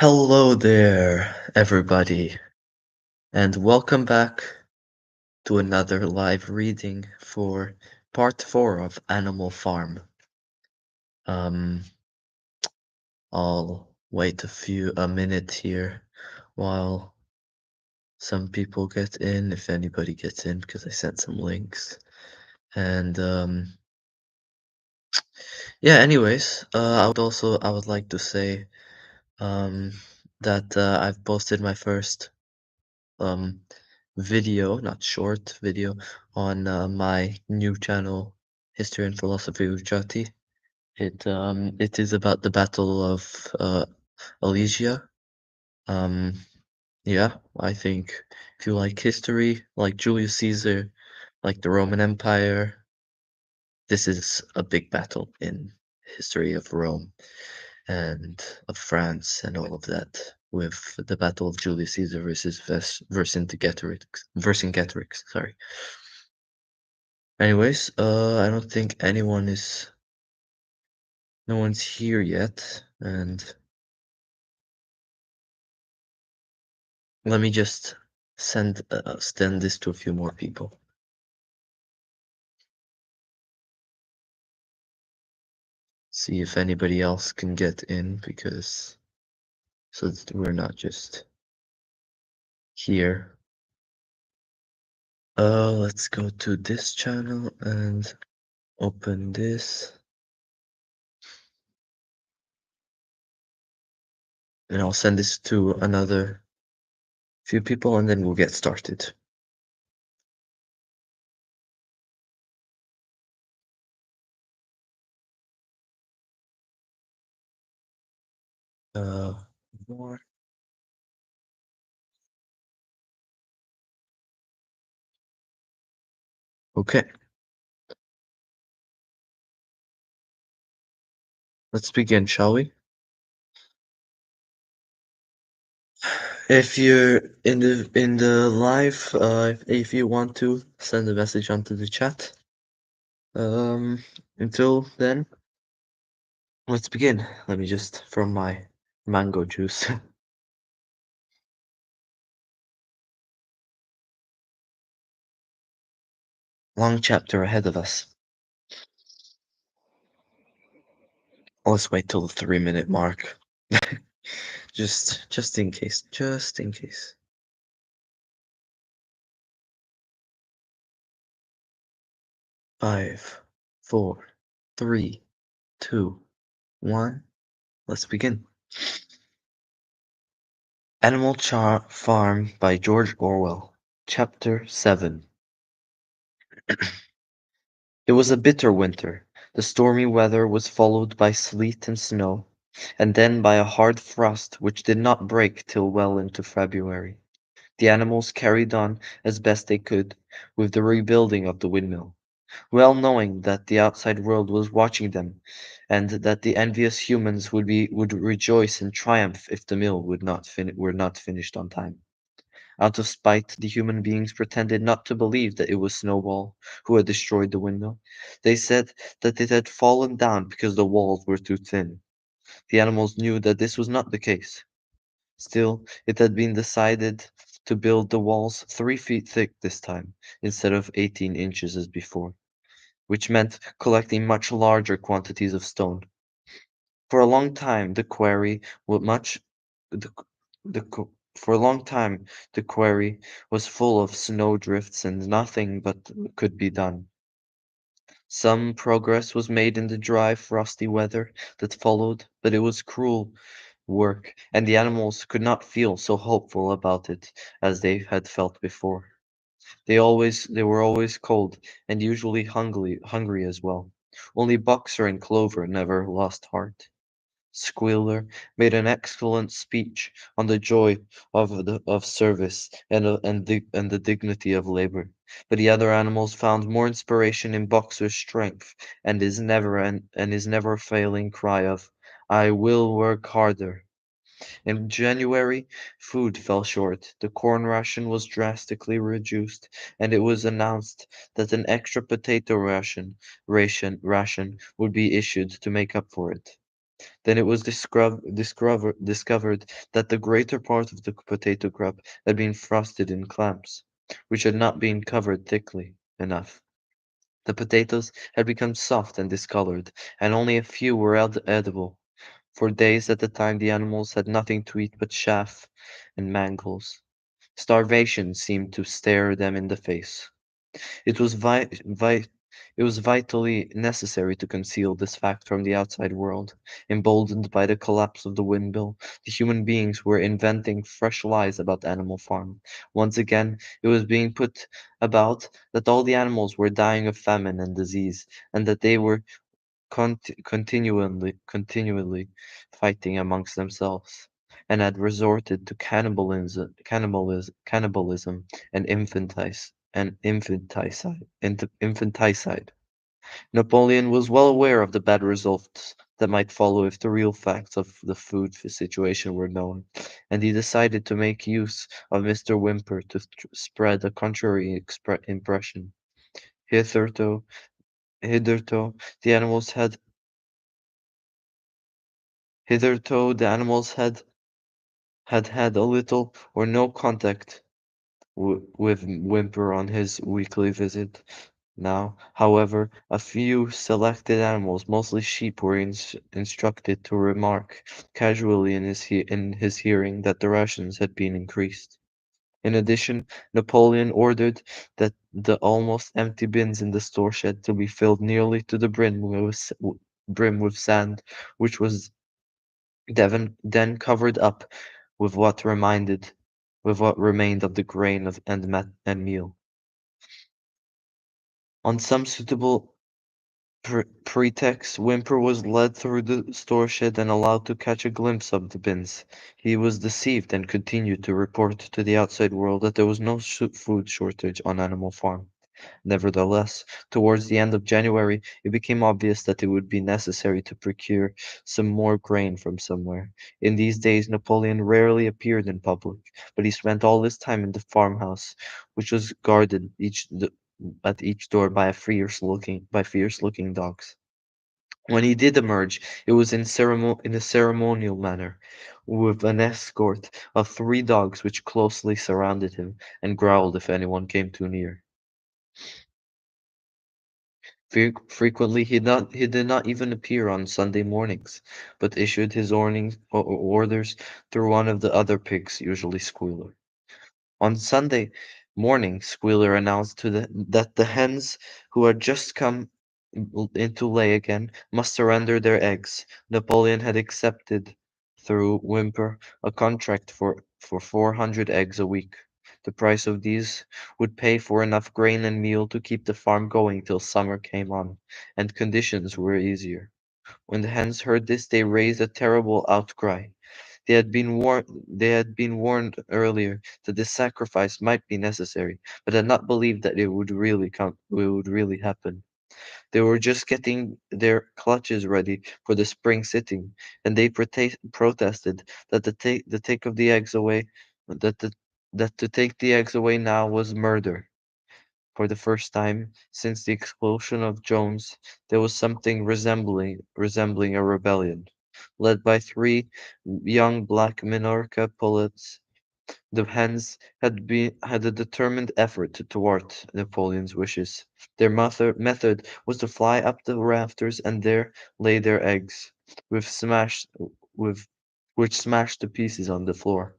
Hello there, everybody, and welcome back to another live reading for part 4 of Animal Farm. Um, I'll wait a minute here while some people get in, if anybody gets in, because I sent some links. And yeah, anyways, I would like to say um that I've posted my first um video, not short video, on my new channel, History and Philosophy with Jati. It is about the Battle of Alesia. Um, yeah, I think if you like history, like Julius Caesar, like the Roman Empire, this is a big battle in history of Rome and of France and all of that, with the Battle of Julius Caesar versus Vercingetorix. Sorry. Anyways, I don't think no one's here yet, and let me just send this to a few more people. See if anybody else can get in, because so that we're not just here. Let's go to this channel and open this. And I'll send this to another few people, and then we'll get started. Uh, more. Okay, let's begin, shall we? If you're in the live, if you want to send a message onto the chat. Um, until then, let's begin. Let me just from my mango juice. Long chapter ahead of us. Let's wait till the 3-minute mark. Just in case. Just in case. 5, 4, 3, 2, 1. Let's begin. Animal Farm by George Orwell. Chapter 7. It was a bitter winter. The stormy weather was followed by sleet and snow, and then by a hard frost which did not break till well into February. The animals carried on as best they could with the rebuilding of the windmill, well knowing that the outside world was watching them, and that the envious humans would rejoice and triumph if the mill were not finished on time. Out of spite, the human beings pretended not to believe that it was Snowball who had destroyed the windmill. They said that it had fallen down because the walls were too thin. The animals knew that this was not the case. Still, it had been decided to build the walls 3 feet thick this time, instead of 18 inches as before, which meant collecting much larger quantities of stone. For a long time, the quarry was much the, the qu- for a long time the quarry was full of snowdrifts and nothing but could be done. Some progress was made in the dry, frosty weather that followed, but it was cruel work, and the animals could not feel so hopeful about it as they had felt before. They were always cold and usually hungry as well. Only Boxer and Clover never lost heart. Squealer made an excellent speech on the joy of service and the dignity of labor, but the other animals found more inspiration in Boxer's strength and his never failing cry of "I will work harder." In January, food fell short. The corn ration was drastically reduced, and it was announced that an extra potato ration would be issued to make up for it. Then it was discovered that the greater part of the potato crop had been frosted in clamps, which had not been covered thickly enough. The potatoes had become soft and discolored, and only a few were edible. For days at a time the animals had nothing to eat but chaff and mangles. Starvation seemed to stare them in the face. It was it was vitally necessary to conceal this fact from the outside world. Emboldened by the collapse of the windmill, the human beings were inventing fresh lies about Animal Farm. Once again, it was being put about that all the animals were dying of famine and disease, and that they were continually fighting amongst themselves, and had resorted to cannibalism and infanticide. Napoleon was well aware of the bad results that might follow if the real facts of the food situation were known, and he decided to make use of Mr. Whymper to spread a contrary impression. Hitherto, hitherto, the animals had Hitherto the animals had a little or no contact with Whymper on his weekly visit. Now, however, a few selected animals, mostly sheep, were instructed to remark casually in his hearing that the rations had been increased. In addition, Napoleon ordered that the almost empty bins in the store shed to be filled nearly to the brim with sand, which was then covered up with what remained of the grain and meal. On some suitable pretext, Whymper was led through the store shed and allowed to catch a glimpse of the bins. He was deceived and continued to report to the outside world that there was no food shortage on Animal Farm. Nevertheless, towards the end of January, it became obvious that it would be necessary to procure some more grain from somewhere. In these days, Napoleon rarely appeared in public, but he spent all his time in the farmhouse, which was guarded at each door by fierce looking dogs. When he did emerge, it was in a ceremonial manner, with an escort of 3 dogs which closely surrounded him and growled if anyone came too near. Frequently he did not even appear on Sunday mornings, but issued his orders through one of the other pigs, usually Squealer. On Sunday morning Squealer announced that the hens who had just come into lay again must surrender their eggs. Napoleon had accepted, through Whymper, a contract for 400 eggs a week. The price of these would pay for enough grain and meal to keep the farm going till summer came on, and conditions were easier. When the hens heard this they raised a terrible outcry. They had been warned earlier that this sacrifice might be necessary, but had not believed that it would really happen. They were just getting their clutches ready for the spring sitting, and they protested that the take of the eggs away that the that to take the eggs away now was murder. For the first time since the expulsion of Jones, there was something resembling a rebellion. Led by 3 young black Minorca pullets, the hens had a determined effort to thwart Napoleon's wishes. Their method was to fly up the rafters and there lay their eggs, with smashed with which smashed to pieces on the floor.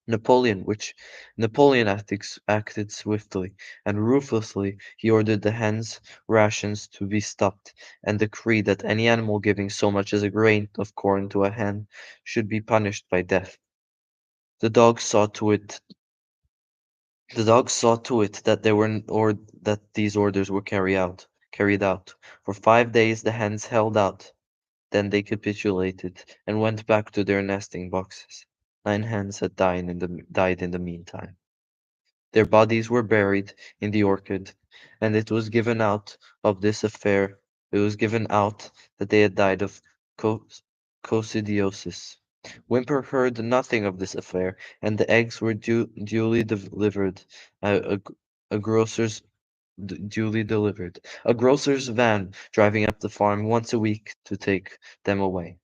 Napoleon, which Napoleon acted swiftly and ruthlessly. He ordered the hens' rations to be stopped, and decreed that any animal giving so much as a grain of corn to a hen should be punished by death. The dogs saw to it The dogs saw to it that that these orders were carried out. For 5 days the hens held out, then they capitulated and went back to their nesting boxes. 9 hens had died in the meantime. Their bodies were buried in the orchard, and it was given out that they had died of co- coccidiosis. Whymper heard nothing of this affair, and the eggs were duly delivered. A, a, a grocer's duly delivered. A grocer's van driving up the farm once a week to take them away.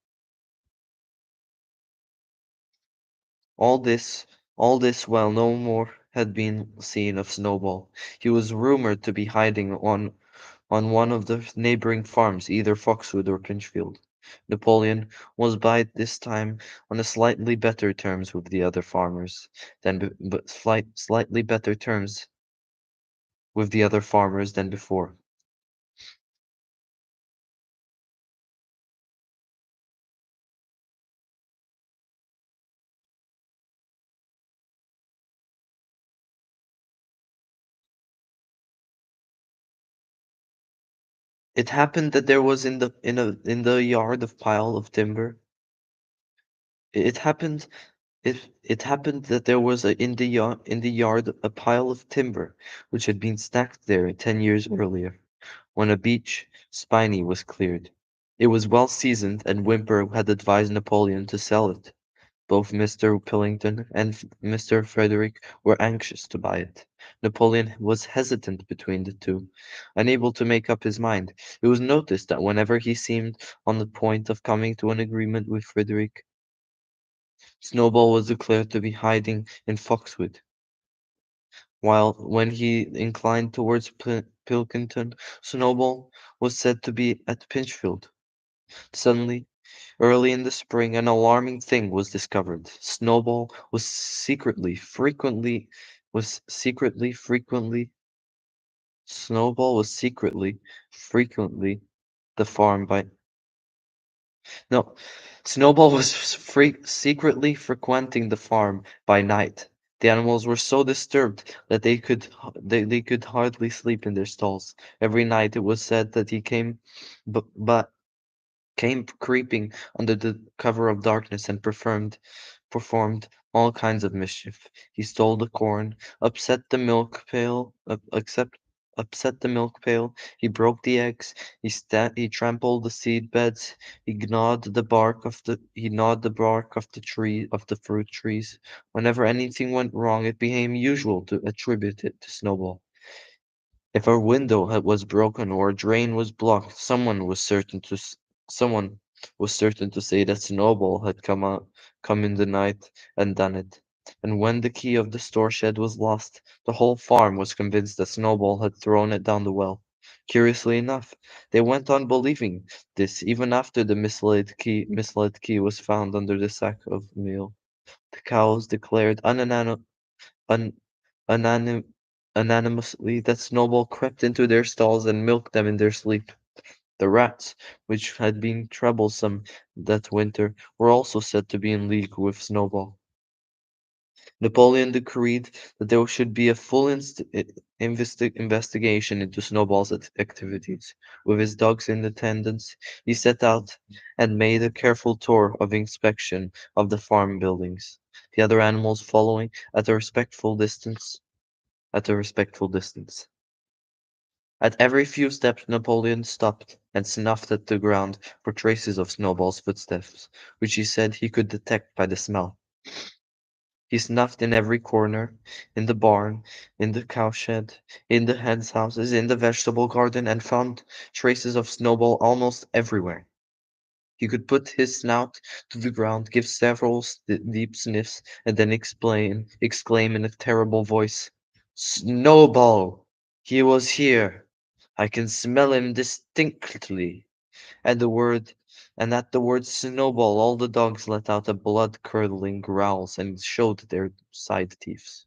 All this, all this while no more had been seen of Snowball. He was rumored to be hiding on one of the neighboring farms, either Foxwood or Pinchfield. Napoleon was by this time on a slightly better terms with the other farmers but slightly better terms with the other farmers than before. It happened that there was in the yard of pile of timber. It happened it happened that there was in the yard a pile of timber which had been stacked there 10 years earlier, when a beech spiny was cleared. It was well seasoned, and Whymper had advised Napoleon to sell it. Both Mr. Pillington and Mr. Frederick were anxious to buy it. Napoleon was hesitant between the two, unable to make up his mind. It was noticed that whenever he seemed on the point of coming to an agreement with Frederick, Snowball was declared to be hiding in Foxwood, while when he inclined towards Pilkington, Snowball was said to be at Pinchfield. Suddenly, early in the spring, an alarming thing was discovered. Was secretly, frequently, Snowball was secretly, frequently the farm by no, Snowball was secretly frequenting the farm by night. The animals were so disturbed that they could hardly sleep in their stalls. Every night it was said that he but came creeping under the cover of darkness and performed all kinds of mischief. He stole the corn, upset the milk pail. He broke the eggs. He trampled the seed beds. He gnawed the bark of the fruit trees. Whenever anything went wrong, it became usual to attribute it to Snowball. If a was broken or a drain was blocked, someone was certain to say that Snowball had come in the night and done it. And when the key of the store shed was lost, the whole farm was convinced that Snowball had thrown it down the well. Curiously enough, they went on believing this even after the misled key was found under the sack of meal. The cows declared un, unanim, unanimously that Snowball crept into their stalls and milked them in their sleep. The rats, which had been troublesome that winter, were also said to be in league with Snowball. Napoleon decreed that there should be a full investigation into Snowball's activities. With his dogs in attendance, he set out and made a careful tour of inspection of the farm buildings, the other animals following at a respectful distance. At every few steps Napoleon stopped and snuffed at the ground for traces of Snowball's footsteps, which he said he could detect by the smell. He snuffed in every corner, in the barn, in the cowshed, in the hens' houses, in the vegetable garden, and found traces of Snowball almost everywhere. He could put his snout to the ground, give several deep sniffs, and then exclaim in a terrible voice, "Snowball! He was here! I can smell him distinctly." And the word and at the word "Snowball" all the dogs let out a blood-curdling growls and showed their side teeth.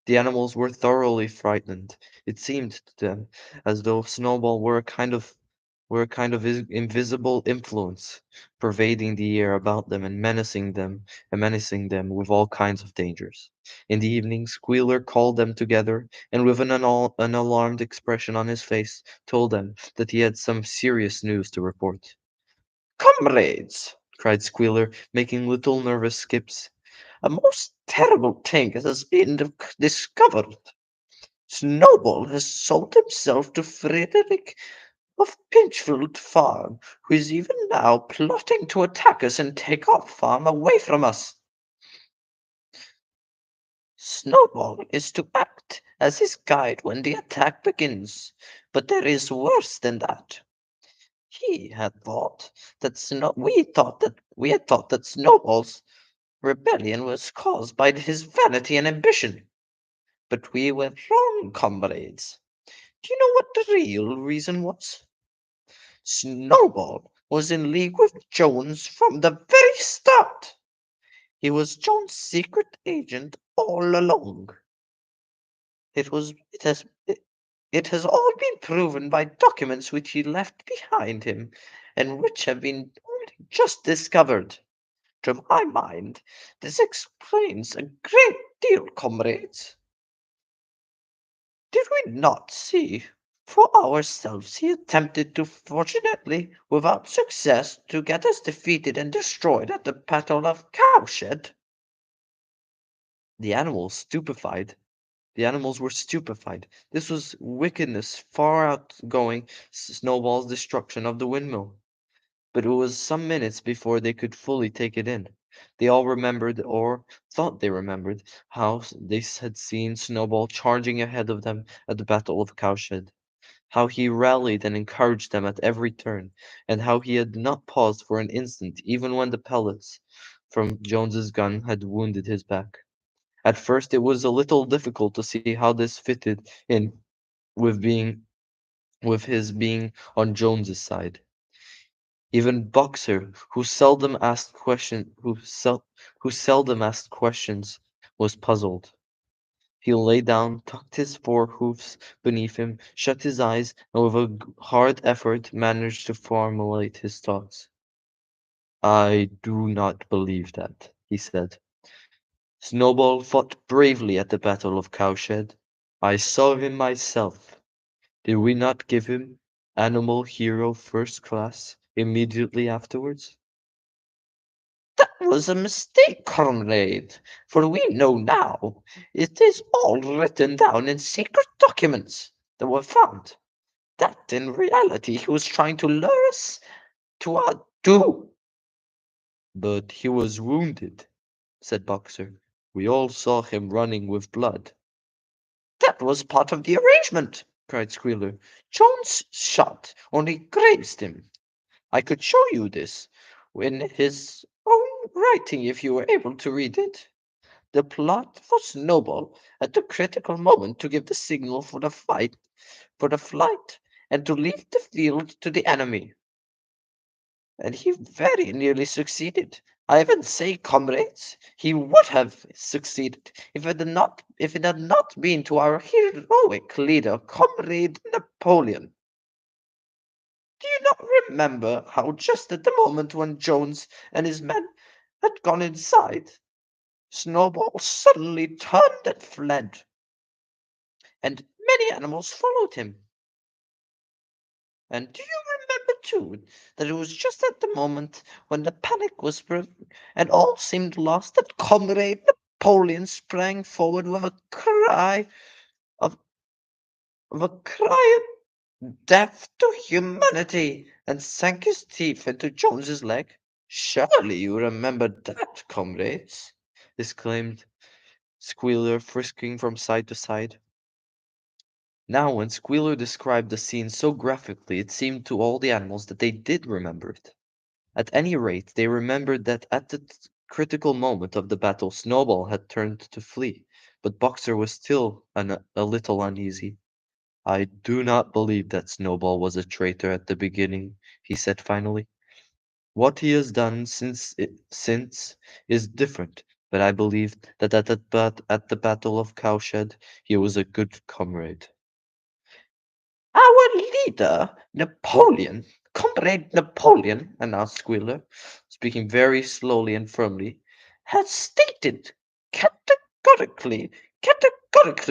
The animals were thoroughly frightened. It seemed to them as though Snowball were a kind of invisible influence, pervading the air about them and menacing them with all kinds of dangers. In the evening, Squealer called them together, and with an alarmed expression on his face, told them that he had some serious news to report. "Comrades!" cried Squealer, making little nervous skips, "a most terrible thing has been discovered. Snowball has sold himself to Frederick of Pinchfield Farm, who is even now plotting to attack us and take our farm away from us. Snowball is to act as his guide when the attack begins, but there is worse than that. He had thought that Snow we had thought that Snowball's Rebellion was caused by his vanity and ambition. But we were wrong, comrades. Do you know what the real reason was? Snowball was in league with Jones from the very start. He was Jones' secret agent all along. It was it has all been proven by documents which he left behind him and which have been only just discovered. To my mind, this explains a great deal, comrades. Did we not see for ourselves he attempted to, fortunately without success, to get us defeated and destroyed at the Battle of Cowshed? The animals stupefied. The animals were stupefied. This was wickedness far outgoing Snowball's destruction of the windmill. But it was some minutes before they could fully take it in. They all remembered, or thought they remembered, how they had seen Snowball charging ahead of them at the Battle of Cowshed, how he rallied and encouraged them at every turn, and how he had not paused for an instant even when the pellets from Jones's gun had wounded his back. At first it was a little difficult to see how this fitted in with being with his being on Jones's side. Even Boxer, who seldom asked questions, was puzzled. He lay down, tucked his forehoofs beneath him, shut his eyes, and with a hard effort managed to formulate his thoughts. I do not believe that, he said. Snowball fought bravely at the Battle of Cowshed. I saw him myself. Did we not give him Animal Hero First Class immediately afterwards? That was a mistake, comrade, for we know now it is all written down in secret documents that were found, that in reality he was trying to lure us to our doom. But he was wounded, said Boxer. We all saw him running with blood. That was part of the arrangement, cried Squealer. Jones' shot only grazed him. I could show you this in his own writing if you were able to read it. The plot for Snowball at the critical moment to give the signal for the flight, and to leave the field to the enemy. And he very nearly succeeded. I even say, comrades, he would have succeeded if it had not been to our heroic leader, Comrade Napoleon. Do you not remember how just at the moment when Jones and his men had gone inside, Snowball suddenly turned and fled, and many animals followed him? And do you remember, too, that it was just at the moment when the panic was and all seemed lost that Comrade Napoleon sprang forward with of, a cry of death to humanity and sank his teeth into Jones's leg? Surely you remember that, comrades? Exclaimed Squealer, frisking from side to side. Now, when Squealer described the scene so graphically, it seemed to all the animals that they did remember it. At any rate, they remembered that at the critical moment of the battle, Snowball had turned to flee, but Boxer was still a little uneasy. I do not believe that Snowball was a traitor at the beginning, he said finally. What he has done since is different, but I believe that at the Battle of Cowshed he was a good comrade. Our leader, Napoleon, Comrade Napoleon, announced Squealer, speaking very slowly and firmly, has stated categorically,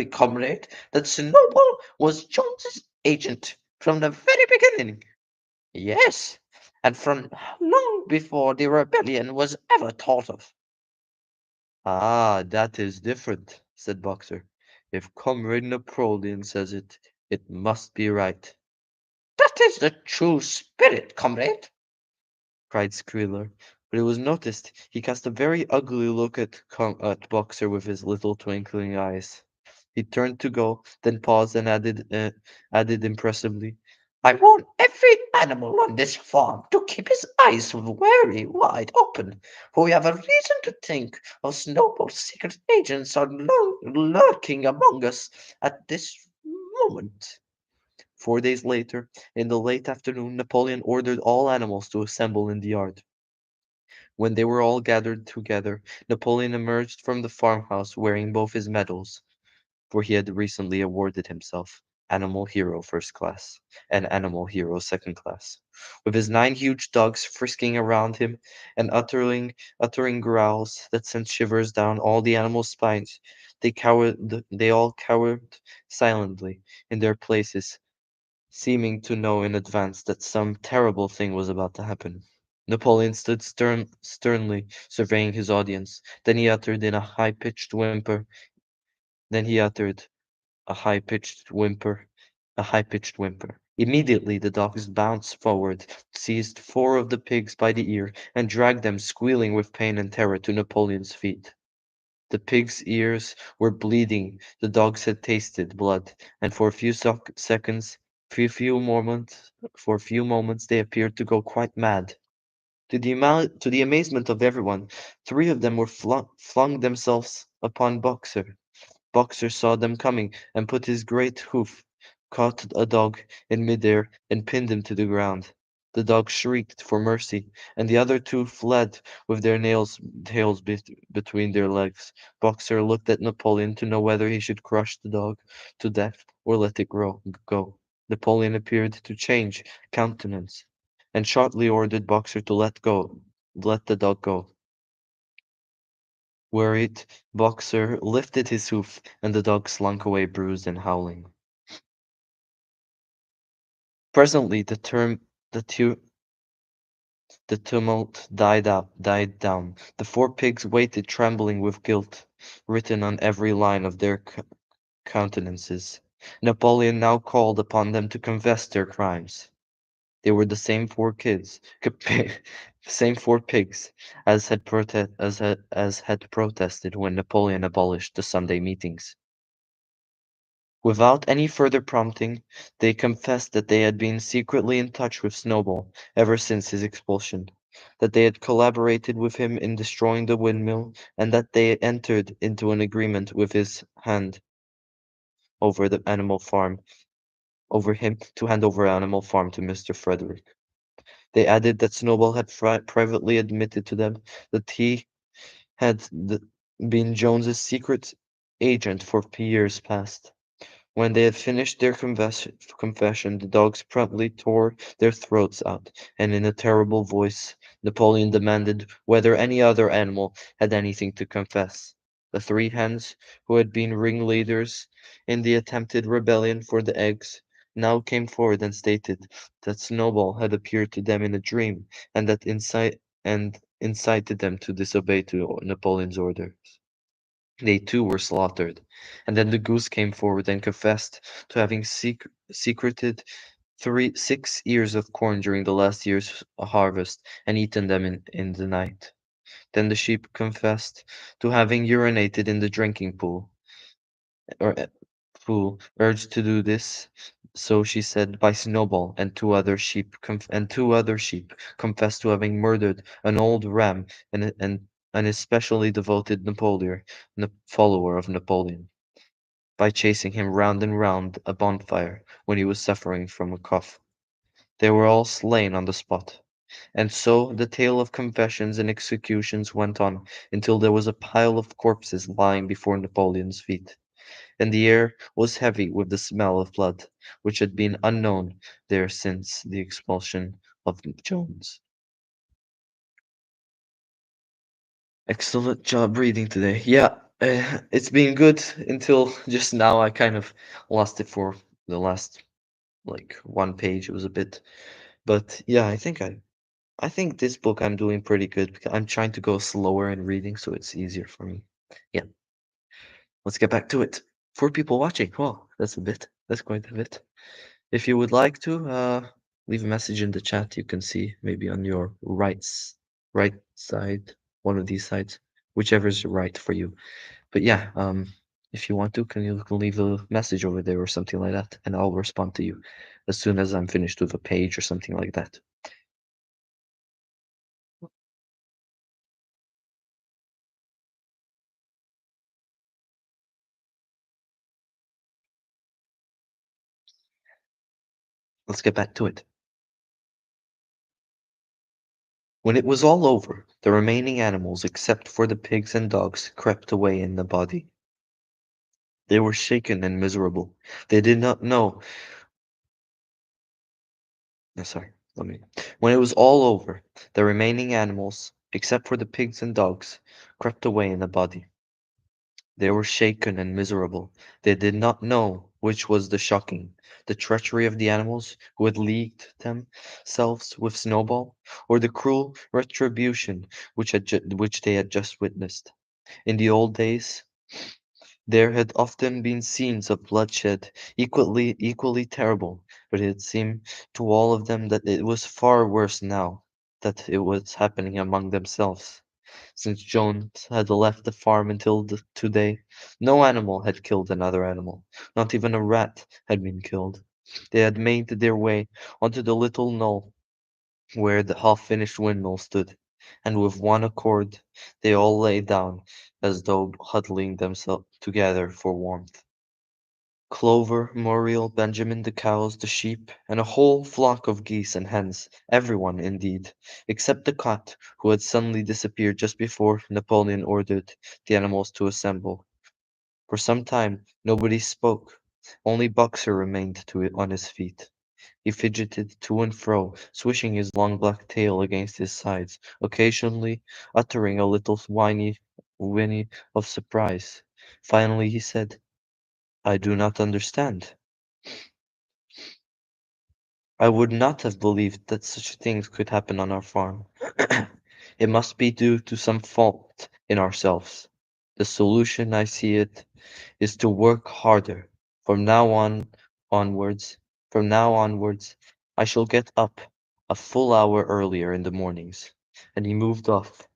comrade, that Snowball was Jones's agent from the very beginning. Yes, and from long before the rebellion was ever thought of. Ah, that is different, said Boxer. If Comrade Napoleon says it, it must be right, That is the true spirit, comrade. cried Squealer. But it was noticed he cast a very ugly look at Boxer with his little twinkling eyes. He turned to go, then paused and added impressively, I warn every animal on this farm to keep his eyes very wide open, for we have a reason to think of Snowball's secret agents are lurking among us at this moment. 4 days later, in the late afternoon, Napoleon ordered all animals to assemble in the yard. When they were all gathered together, Napoleon emerged from the farmhouse wearing both his medals, for he had recently awarded himself Animal Hero First Class and Animal Hero Second Class, with his 9 huge dogs frisking around him and uttering growls that sent shivers down all the animals' spines. They all cowered silently in their places, seeming to know in advance that some terrible thing was about to happen. Napoleon stood sternly surveying his audience. Then he uttered in a high-pitched whimper. Then he uttered a high-pitched whimper, a high-pitched whimper. Immediately the dogs bounced forward, seized 4 of the pigs by the ear, and dragged them, squealing with pain and terror, to Napoleon's feet. The pigs' ears were bleeding, the dogs had tasted blood, and for a few seconds, for a few moments, they appeared to go quite mad. To the amazement of everyone, 3 of them were flung themselves upon Boxer. Boxer saw them coming and put his great hoof, caught a dog in midair, and pinned him to the ground. The dog shrieked for mercy, and the other 2 fled with their tails between their legs. Boxer looked at Napoleon to know whether he should crush the dog to death or let it go. Napoleon appeared to change countenance, and shortly ordered Boxer to let the dog go. Worried, Boxer lifted his hoof, and the dog slunk away bruised and howling. Presently the tu the tumult died down. The 4 pigs waited, trembling with guilt written on every line of their countenances. Napoleon now called upon them to confess their crimes. They were the same 4 kids, same 4 pigs as had protested when Napoleon abolished the Sunday meetings. Without any further prompting, they confessed that they had been secretly in touch with Snowball ever since his expulsion, that they had collaborated with him in destroying the windmill, and that they entered into an agreement with his hand over the animal farm, over him to hand over Animal Farm to Mr. Frederick. They added that Snowball had privately admitted to them that he had been Jones's secret agent for years past. When they had finished their confession, the dogs promptly tore their throats out, and in a terrible voice, Napoleon demanded whether any other animal had anything to confess. The 3 hens, who had been ringleaders in the attempted rebellion for the eggs, now came forward and stated that Snowball had appeared to them in a dream, and that incited them to disobey to Napoleon's orders. They too were slaughtered, and then the goose came forward and confessed to having secreted 6 ears of corn during the last year's harvest and eaten them in the night. Then the sheep confessed to having urinated in the drinking or pool, urged to do this. So she said by Snowball, and 2 other sheep confessed to having murdered an old ram and an especially devoted follower of Napoleon, by chasing him round and round a bonfire when he was suffering from a cough. They were all slain on the spot. And so the tale of confessions and executions went on until there was a pile of corpses lying before Napoleon's feet, and the air was heavy with the smell of blood, which had been unknown there since the expulsion of Jones. Excellent job reading today. Yeah, it's been good until just now. I kind of lost it for the last like 1 page. It was a bit, but yeah, I think this book I'm doing pretty good because I'm trying to go slower in reading, so it's easier for me. Yeah, let's get back to it. 4 people watching. Oh, that's quite a bit. If you would like to, leave a message in the chat. You can see maybe on your right side, one of these sides, whichever is right for you. But yeah, if you want to, can leave a message over there or something like that, and I'll respond to you. as soon as I'm finished with a page or something like that. Let's get back to it. When it was all over, the remaining animals, except for the pigs and dogs, crept away in the body. They were shaken and miserable. They did not know. Sorry, let me. When it was all over, the remaining animals, except for the pigs and dogs, crept away in a body. They were shaken and miserable. They did not know which was the shocking, the treachery of the animals who had leagued themselves with Snowball, or the cruel retribution which they had just witnessed. In the old days, there had often been scenes of bloodshed equally terrible, but it seemed to all of them that it was far worse now that it was happening among themselves. Since Jones had left the farm until today, no animal had killed another animal. Not even a rat had been killed. They had made their way onto the little knoll where the half-finished windmill stood, and with one accord they all lay down, as though huddling themselves together for warmth. Clover, Muriel, Benjamin, the cows, the sheep, and a whole flock of geese and hens, everyone, indeed, except the cat, who had suddenly disappeared just before Napoleon ordered the animals to assemble. For some time nobody spoke. Only Boxer remained on his feet. He fidgeted to and fro, swishing his long black tail against his sides, occasionally uttering a little whinny of surprise. Finally he said, "I do not understand. I would not have believed that such things could happen on our farm. It must be due to some fault in ourselves. The solution, I see it, is to work harder. From now on onwards, from now onwards, I shall get up a full hour earlier in the mornings." And he moved off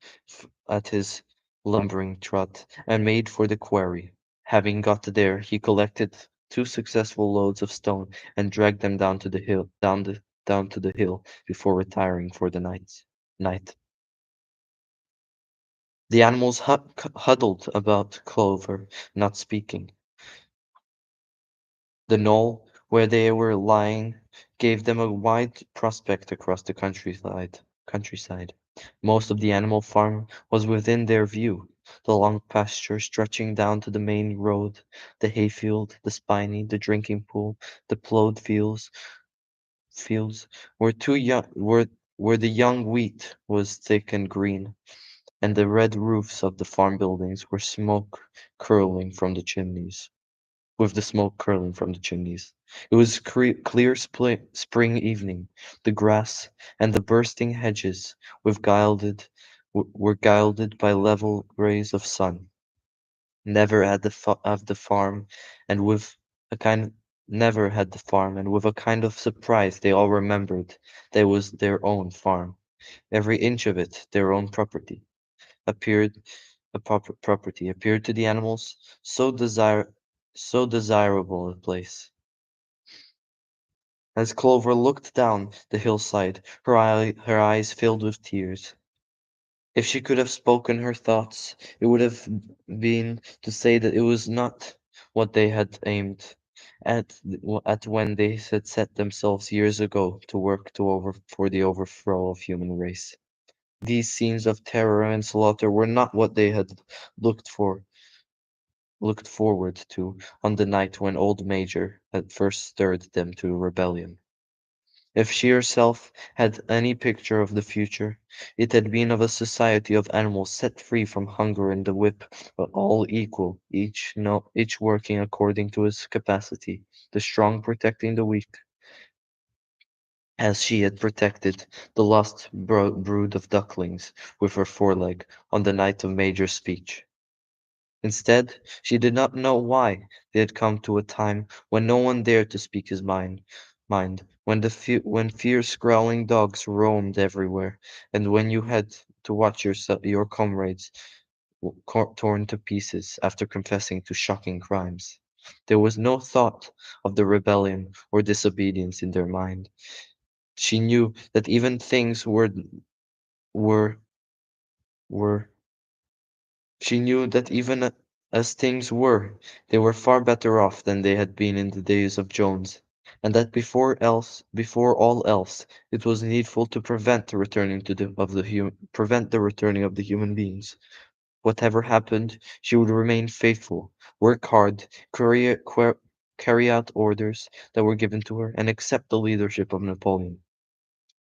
at his lumbering trot and made for the quarry. Having got there, he collected two successful loads of stone and dragged them down to the hill before retiring for the night. The animals huddled about Clover, not speaking. The knoll where they were lying gave them a wide prospect across the countryside. Most of the animal farm was within their view, the long pasture stretching down to the main road, the hayfield, the spinney, the drinking pool, the ploughed fields where the young wheat was thick and green, and the red roofs of the farm buildings were curling from the chimneys with the smoke curling from the chimneys. It was clear spring evening. The grass and the bursting hedges were gilded by level rays of sun. Never had the farm, and with a kind never had the farm, and with a kind of surprise they all remembered that it was their own farm. Every inch of it their own appeared property appeared to the animals so desirable a place. As Clover looked down the hillside, her eyes filled with tears. If she could have spoken her thoughts, it would have been to say that it was not what they had aimed at when they had set themselves years ago to work for the overthrow of human race. These scenes of terror and slaughter were not what they had looked for looked forward to on the night when old Major had first stirred them to rebellion. If she herself had any picture of the future, it had been of a society of animals set free from hunger and the whip, but all equal, each working according to his capacity, the strong protecting the weak, as she had protected the lost brood of ducklings with her foreleg on the night of Major's speech. Instead, she did not know why they had come to a time when no one dared to speak his mind, when when fierce growling dogs roamed everywhere, and when you had to watch your comrades torn to pieces after confessing to shocking crimes. There was no thought of the rebellion or disobedience in their mind. She knew that even things were were she knew that even as things were, they were far better off than they had been in the days of Jones, and that before all else, it was needful to prevent the returning prevent the returning of the human beings. Whatever happened, she would remain faithful, work hard, carry out orders that were given to her, and accept the leadership of Napoleon.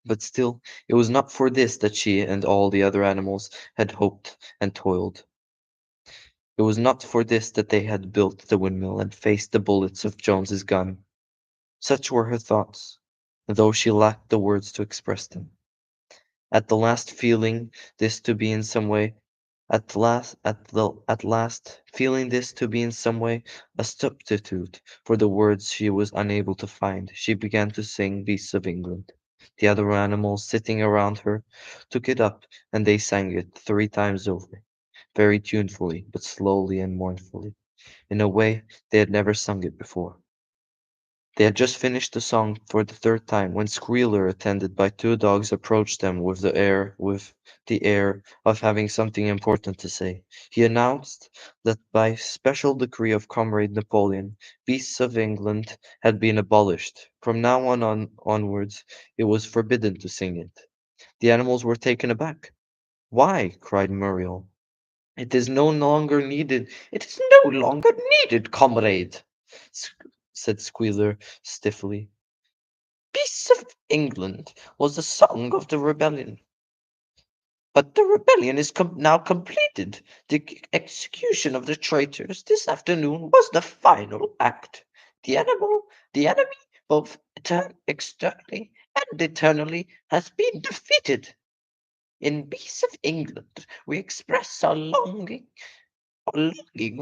But still, it was not for this that she and all the other animals had hoped and toiled. It was not for this that they had built the windmill and faced the bullets of Jones's gun. Such were her thoughts, though she lacked the words to express them. At the last feeling this to be in some way at last feeling this to be in some way a substitute for the words she was unable to find, she began to sing Beasts of England. The other animals sitting around her took it up, and they sang it 3 times over, very tunefully, but slowly and mournfully, in a way they had never sung it before. They had just finished the song for the third time when Squealer, attended by 2 dogs, approached them with the air of having something important to say. He announced that by special decree of Comrade Napoleon, Beasts of England had been abolished. From now onwards, it was forbidden to sing it. The animals were taken aback. Why? Cried Muriel. It is no longer needed. It is no longer needed, comrade, s- said Squealer stiffly. Peace of England was the song of the rebellion. But the rebellion is now completed. The execution of the traitors this afternoon was the final act. The enemy, both externally and internally, has been defeated. In Peace of England, we express our longing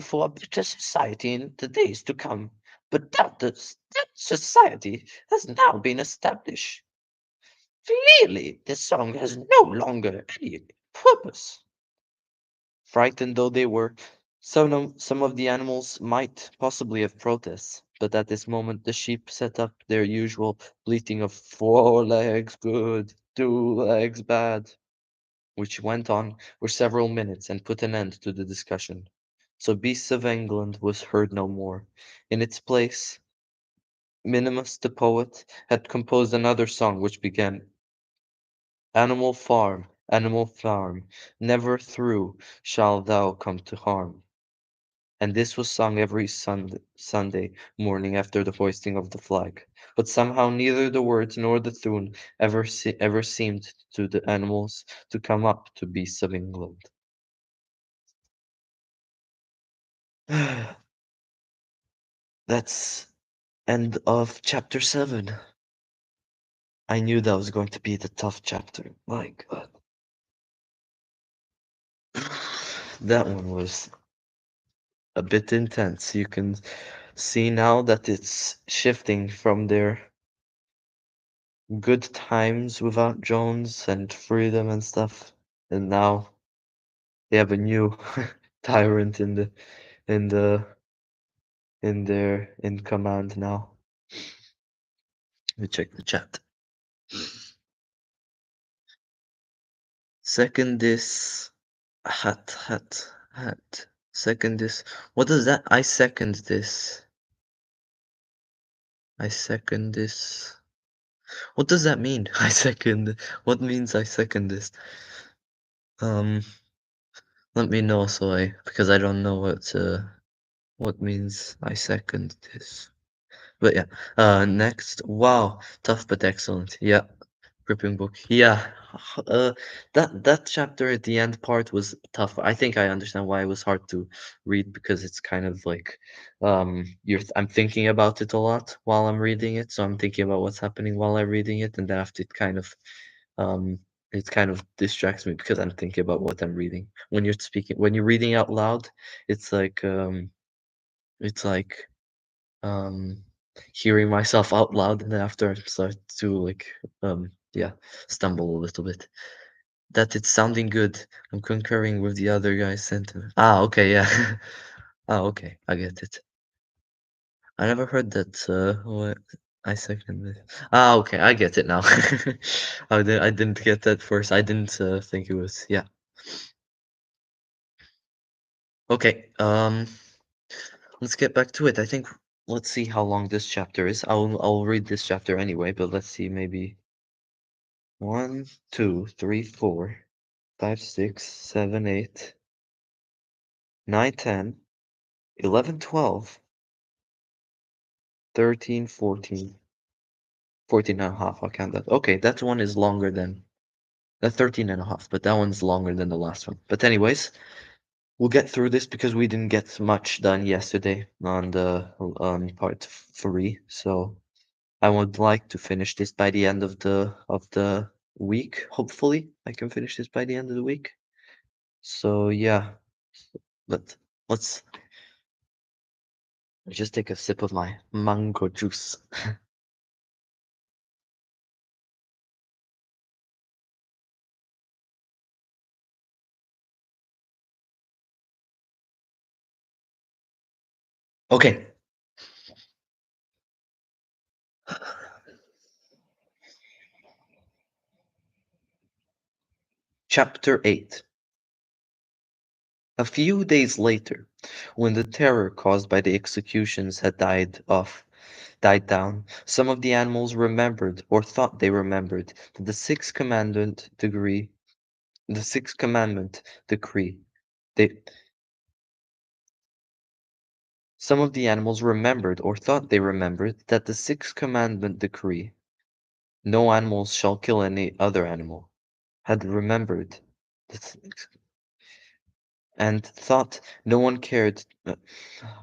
for a better society in the days to come. But that society has now been established. Clearly, this song has no longer any purpose. Frightened though they were, some of the animals might possibly have protests, but at this moment the sheep set up their usual bleating of 4 legs good, 2 legs bad, which went on for several minutes and put an end to the discussion. So Beasts of England was heard no more. In its place, Minimus the poet had composed another song which began, Animal farm, never through shall thou come to harm. And this was sung every Sunday morning after the hoisting of the flag. But somehow neither the words nor the tune ever seemed to the animals to come up to Beasts of England. That's end of chapter 7. I knew that was going to be the tough chapter. My God. That one was a bit intense. You can see now that it's shifting from their good times without Jones and freedom and stuff, and now they have a new tyrant in the in command now. Let me check the chat. Second this hat. Second this. What does that? I second this. I second this. What does that mean? I second. What means I second this? Um, let me know because I don't know what means I second this. But yeah, next. Wow, tough but excellent. Yeah, gripping book. Yeah, uh, that chapter at the end part was tough. I think I understand why it was hard to read because it's kind of like, I'm thinking about it a lot while I'm reading it. So I'm thinking about what's happening while I'm reading it, and then after um, it kind of distracts me because I'm thinking about what I'm reading. When you're reading out loud, it's like, it's like um hearing myself out loud, and then after I start to yeah, stumble a little bit. That it's sounding good. I'm concurring with the other guy's sentiment. Okay, yeah. Okay, I get it. I never heard that. What I seconded. Ah, okay, I get it now. I didn't get that first. I didn't think it was. Yeah. Okay. Let's get back to it. I think. Let's see how long this chapter is. I'll read this chapter anyway, but let's see. Maybe one, two, three, four, five, six, seven, eight, nine, 10, 11, 12, 13, 14, 14 and a half. I'll count that. Okay, that one is longer than 13 and a half, but that one's longer than the last one. But anyways, we'll get through this because we didn't get much done yesterday on the part three. So I would like to finish this by the end of the week. Hopefully, I can finish this by the end of the week. So yeah, but let's just take a sip of my mango juice. Okay. Chapter 8. A few days later, when the terror caused by the executions had died down, some of the animals remembered, or thought they remembered, that the sixth commandment decree. They, some of the animals remembered, or thought they remembered, that the sixth commandment decree, no animals shall kill any other animal, had remembered, the and thought no one cared. Oh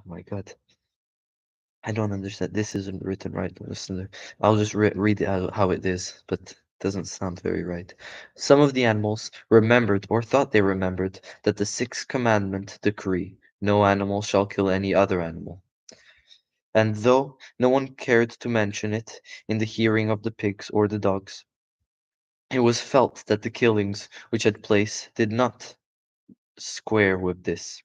my God. I don't understand. This isn't written right, listener. I'll just read it how it is, but it doesn't sound very right. Some of the animals remembered, or thought they remembered, that the sixth commandment decree, no animal shall kill any other animal. And though no one cared to mention it in the hearing of the pigs or the dogs, it was felt that the killings which had place did not square with this.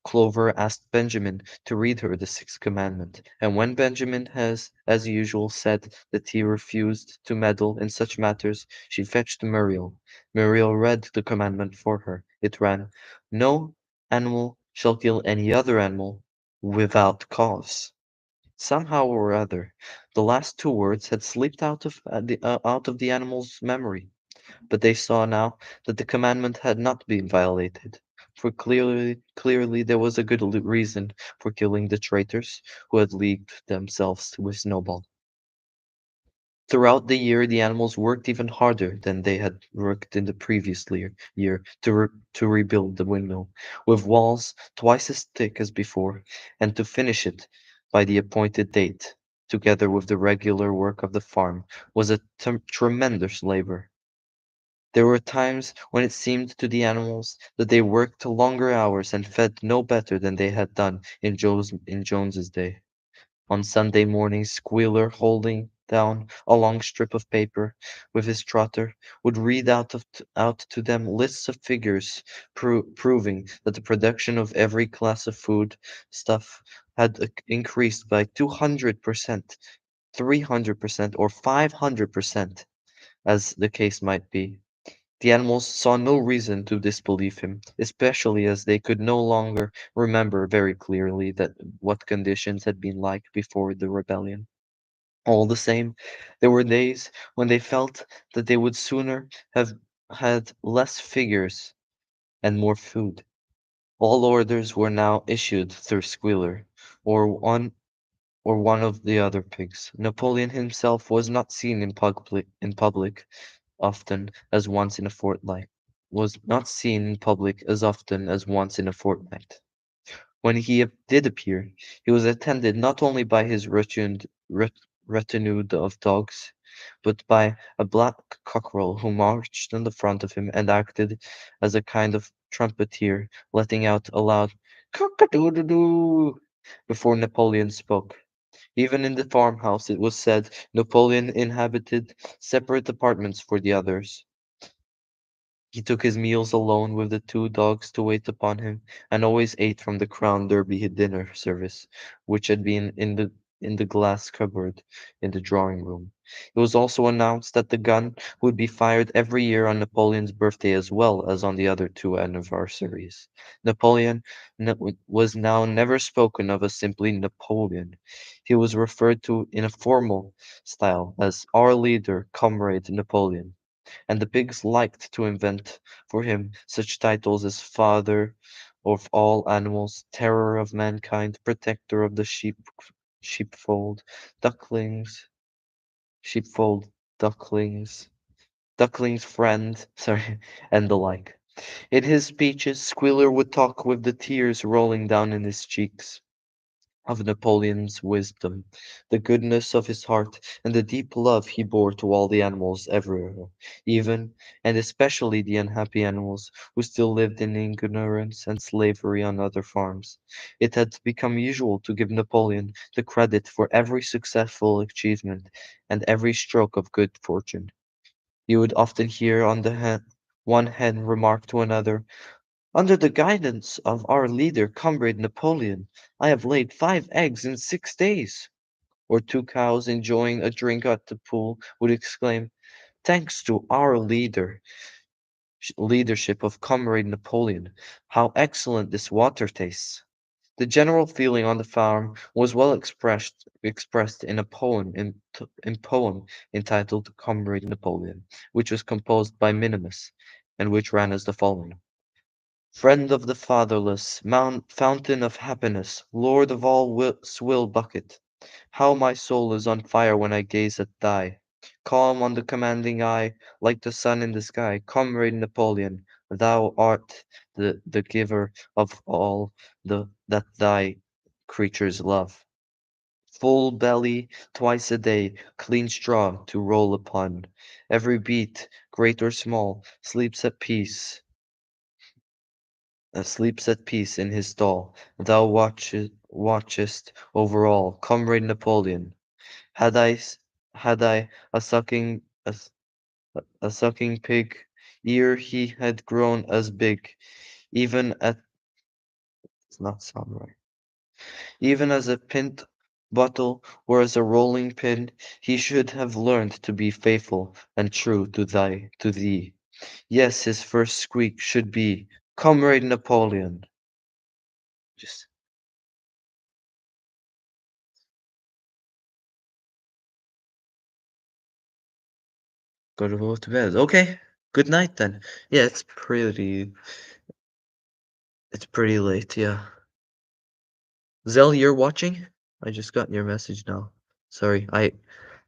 Clover asked Benjamin to read her the sixth commandment, and when Benjamin has, as usual, said that he refused to meddle in such matters, she fetched Muriel. Muriel read the commandment for her. It ran, "No animal shall kill any other animal without cause." Somehow or other, the last two words had slipped out of the animal's memory. But they saw now that the commandment had not been violated, for clearly there was a good reason for killing the traitors who had leagued themselves with Snowball. Throughout the year, the animals worked even harder than they had worked in the previous year to rebuild the windmill, with walls twice as thick as before, and to finish it by the appointed date, together with the regular work of the farm, was a tremendous labor. There were times when it seemed to the animals that they worked longer hours and fed no better than they had done in Jones's day. On Sunday mornings, Squealer, holding down a long strip of paper with his trotter, would read out to them lists of figures proving that the production of every class of food stuff had increased by 200%, 300%, or 500%, as the case might be. The animals saw no reason to disbelieve him, especially as they could no longer remember very clearly that what conditions had been like before the rebellion. All the same, there were days when they felt that they would sooner have had less figures and more food. All orders were now issued through Squealer, or one of the other pigs. Napoleon himself was not seen in public often as once in a fortnight. Was not seen in public as often as once in a fortnight. When he did appear, he was attended not only by his retinue of dogs, but by a black cockerel who marched in the front of him and acted as a kind of trumpeter, letting out a loud cock-a-doodle-doo before Napoleon spoke. Even in the farmhouse, it was said, Napoleon inhabited separate apartments for the others. He took his meals alone with the two dogs to wait upon him, and always ate from the Crown Derby dinner service, which had been in the in the glass cupboard in the drawing room. It was also announced that the gun would be fired every year on Napoleon's birthday as well as on the other two anniversaries. Napoleon was now never spoken of as simply Napoleon. He was referred to in a formal style as our leader, Comrade Napoleon, and the pigs liked to invent for him such titles as Father of all animals, Terror of mankind, Protector of the sheepfold, Ducklings, Sheepfold, Ducklings, Duckling's friend, sorry, and the like. In his speeches, Squealer would talk with the tears rolling down in his cheeks of Napoleon's wisdom, the goodness of his heart, and the deep love he bore to all the animals everywhere, even and especially the unhappy animals who still lived in ignorance and slavery on other farms. It had become usual to give Napoleon the credit for every successful achievement and every stroke of good fortune. You would often hear on the one hen remark to another, under the guidance of our leader, Comrade Napoleon, I have laid 5 eggs in 6 days. Or two cows enjoying a drink at the pool would exclaim, thanks to our leadership of Comrade Napoleon, how excellent this water tastes. The general feeling on the farm was well expressed in a poem entitled Comrade Napoleon, which was composed by Minimus, and which ran as the following. Friend of the fatherless, fountain of happiness, Lord of all swill bucket, how my soul is on fire when I gaze at thy calm on the commanding eye, like the sun in the sky, comrade Napoleon, thou art the giver of all that thy creatures love. Full belly twice a day, clean straw to roll upon. Every beat, great or small, sleeps at peace in his stall. Thou watchest over all, comrade Napoleon. Had I, had I a a sucking pig, ere he had grown as big, even at, it's not sound right, even as a pint bottle or as a rolling pin, he should have learned to be faithful and true to thee. Yes, his first squeak should be, comrade Napoleon. Just go to bed. Okay. Good night then. Yeah, it's pretty late, yeah. Zell, you're watching? I just got your message now. Sorry, I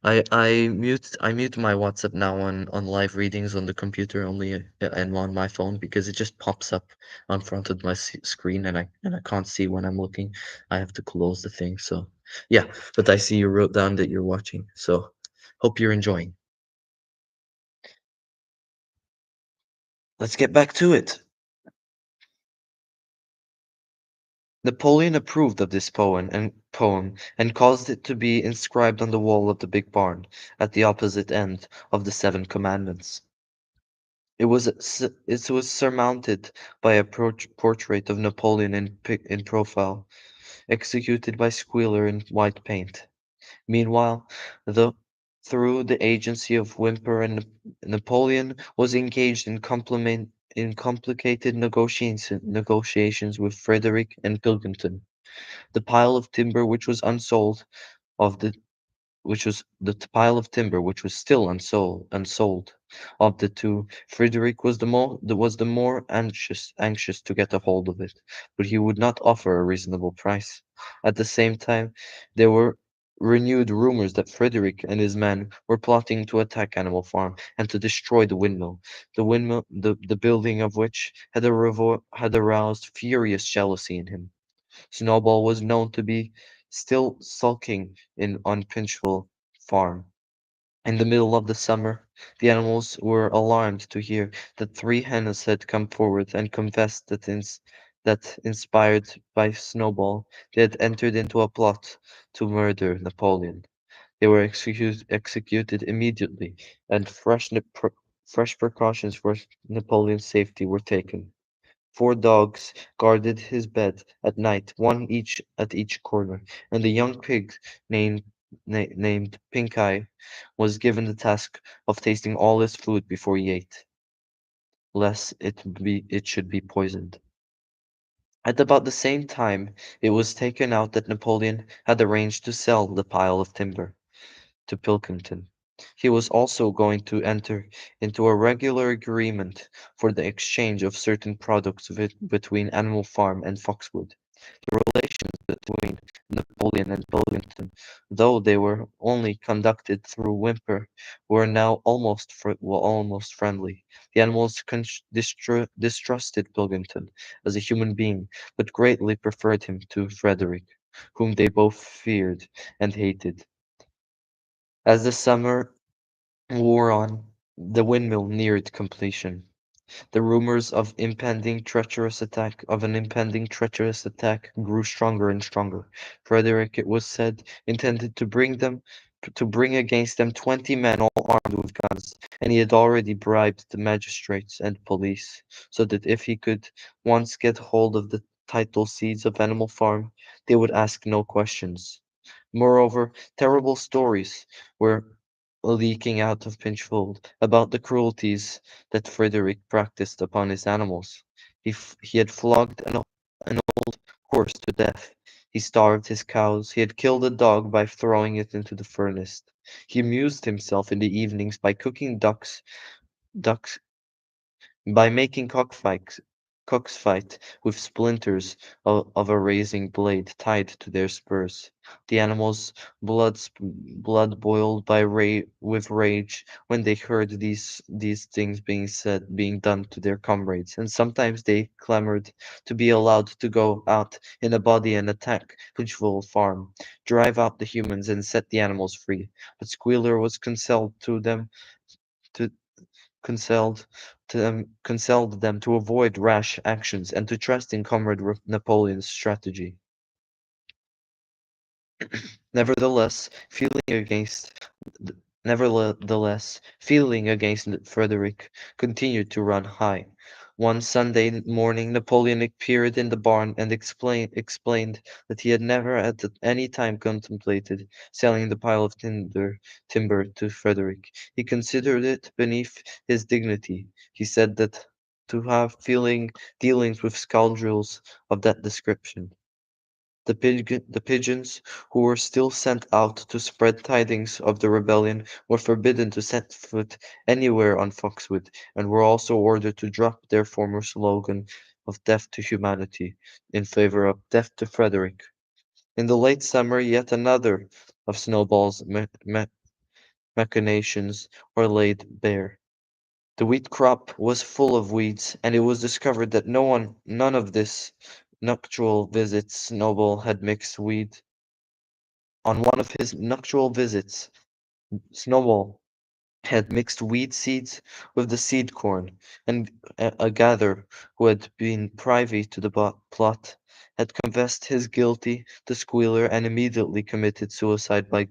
mute my WhatsApp now on live readings on the computer only and on my phone because it just pops up on front of my screen and I can't see when I'm looking. I have to close the thing. So yeah, but I see you wrote down that you're watching. So hope you're enjoying. Let's get back to it. Napoleon approved of this poem and caused it to be inscribed on the wall of the big barn at the opposite end of the Seven Commandments. It was surmounted by a portrait of Napoleon in profile, executed by Squealer in white paint. Meanwhile, the through the agency of Whymper and Napoleon was engaged in complicated negotiations with Frederick and Pilkington. The pile of timber of the pile of timber which was still unsold. Of the two, Frederick was the more anxious to get a hold of it, but he would not offer a reasonable price. At the same time, there were renewed rumors that Frederick and his men were plotting to attack Animal Farm and to destroy the building of which had aroused furious jealousy in him. Snowball was known to be still sulking on Pinchville Farm. In the middle of the summer, the animals were alarmed to hear that 3 hens had come forward and confessed that, inspired by Snowball, they had entered into a plot to murder Napoleon. They were executed immediately, and fresh precautions for Napoleon's safety were taken. 4 dogs guarded his bed at night, one each at each corner, and the young pig named named Pink Eye was given the task of tasting all his food before he ate, lest it should be poisoned. At about the same time, it was taken out that Napoleon had arranged to sell the pile of timber to Pilkington. He was also going to enter into a regular agreement for the exchange of certain products between Animal Farm and Foxwood. The relations between Napoleon and Pilkington, though they were only conducted through Whymper, were now almost friendly. The animals distrusted Pilkington as a human being, but greatly preferred him to Frederick, whom they both feared and hated. As the summer wore on, the windmill neared completion. The rumors of an impending treacherous attack grew stronger and stronger. Frederick, it was said, intended to bring against them 20 men all armed with guns, and he had already bribed the magistrates and police, so that if he could once get hold of the title seeds of Animal Farm, they would ask no questions. Moreover, terrible stories were leaking out of Pinchfold about the cruelties that Frederick practiced upon his animals. He had flogged an old horse to death. He starved his cows. He had killed a dog by throwing it into the furnace. He amused himself in the evenings by cooking ducks by making cocks fight with splinters of a razing blade tied to their spurs. The animals' blood boiled with rage when they heard these things being done to their comrades, and sometimes they clamored to be allowed to go out in a body and attack Pitchville Farm, drive out the humans, and set the animals free. But Squealer was to counselled counselled them to avoid rash actions and to trust in Comrade Napoleon's strategy. Nevertheless, th- feeling against Frederick continued to run high. One Sunday morning, Napoleon appeared in the barn and explained that he had never at any time contemplated selling the pile of timber to Frederick. He considered it beneath his dignity. He said that to have feeling dealings with scoundrels of that description. The pigeons, who were still sent out to spread tidings of the rebellion, were forbidden to set foot anywhere on Foxwood, and were also ordered to drop their former slogan of death to humanity in favor of death to Frederick. In the late summer, yet another of Snowball's machinations were laid bare. The wheat crop was full of weeds, and it was discovered that none of this nuptial visits Snowball had mixed weed. On one of his nuptial visits, Snowball had mixed weed seeds with the seed corn, and a gather who had been privy to the plot had confessed his guilty to Squealer and immediately committed suicide by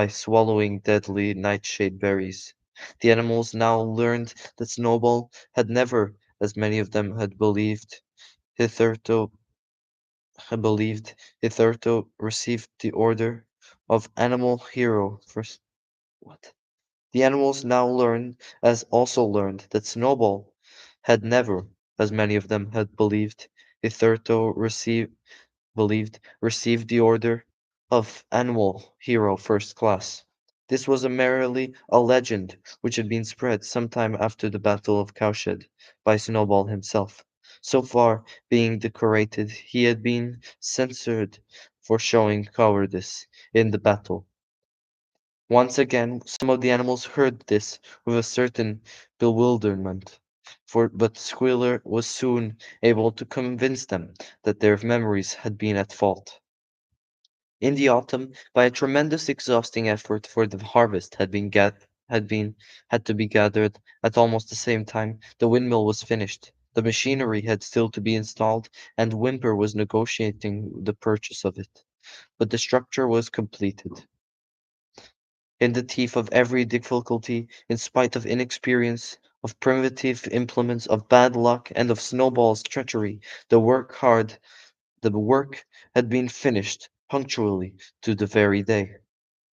swallowing deadly nightshade berries. The animals now learned that Snowball had never, as many of them hitherto had believed, hitherto received the order of animal hero for what? The animals now also learned that Snowball had never, as many of them had hitherto received the order of animal hero first class. This was merely a legend which had been spread some time after the Battle of Cowshed by Snowball himself. So far being decorated, he had been censured for showing cowardice in the battle. Once again, some of the animals heard this with a certain bewilderment, but Squealer was soon able to convince them that their memories had been at fault. In the autumn, by a tremendous exhausting effort, for the harvest had to be gathered at almost the same time, the windmill was finished. The machinery had still to be installed, and Whymper was negotiating the purchase of it. But the structure was completed. In the teeth of every difficulty, in spite of inexperience, of primitive implements, of bad luck, and of Snowball's treachery. The work hard, the work had been finished punctually to the very day.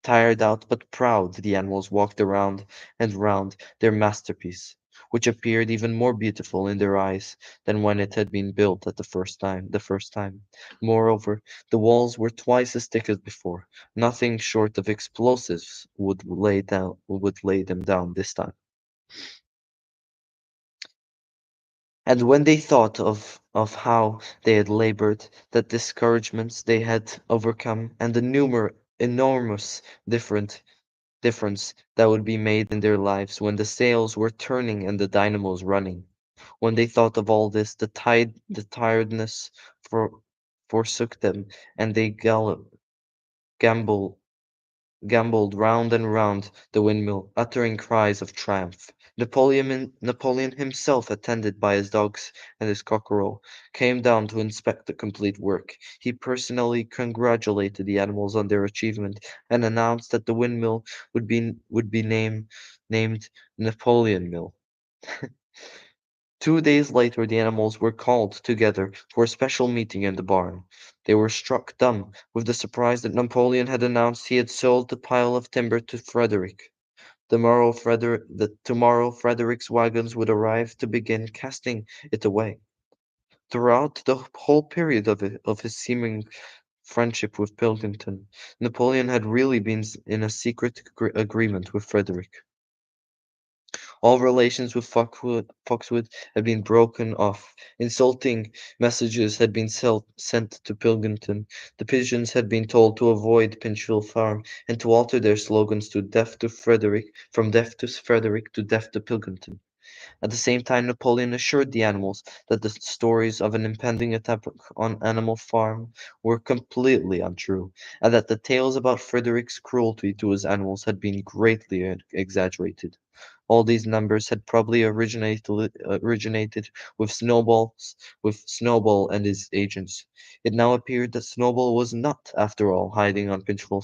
Tired out but proud, the animals walked around and round their masterpiece, which appeared even more beautiful in their eyes than when it had been built at the first time. Moreover, the walls were twice as thick as before. Nothing short of explosives would lay them down this time. And when they thought of how they had labored, the discouragements they had overcome, and the enormous difference that would be made in their lives when the sails were turning and the dynamos running. When they thought of all this, the tiredness for, forsook them, and they gambled, gamboled round and round the windmill, uttering cries of triumph. Napoleon himself, attended by his dogs and his cockerel, came down to inspect the complete work. He personally congratulated the animals on their achievement and announced that the windmill would be named Napoleon Mill. 2 days later, the animals were called together for a special meeting in the barn. They were struck dumb with the surprise that Napoleon had announced he had sold the pile of timber to Frederick. Tomorrow Frederick's wagons would arrive to begin casting it away. Throughout the whole period of his seeming friendship with Pilkington, Napoleon had really been in a secret agreement with Frederick. All relations with Foxwood had been broken off. Insulting messages had been sent to Pilkington. The pigeons had been told to avoid Pinchville Farm and to alter their slogans to "Death to Frederick," from "Death to Frederick" to "Death to Pilkington." At the same time, Napoleon assured the animals that the stories of an impending attack on Animal Farm were completely untrue, and that the tales about Frederick's cruelty to his animals had been greatly exaggerated. All these numbers had probably originated with Snowball and his agents. It now appeared that Snowball was not, after all, hiding on f- Pinchville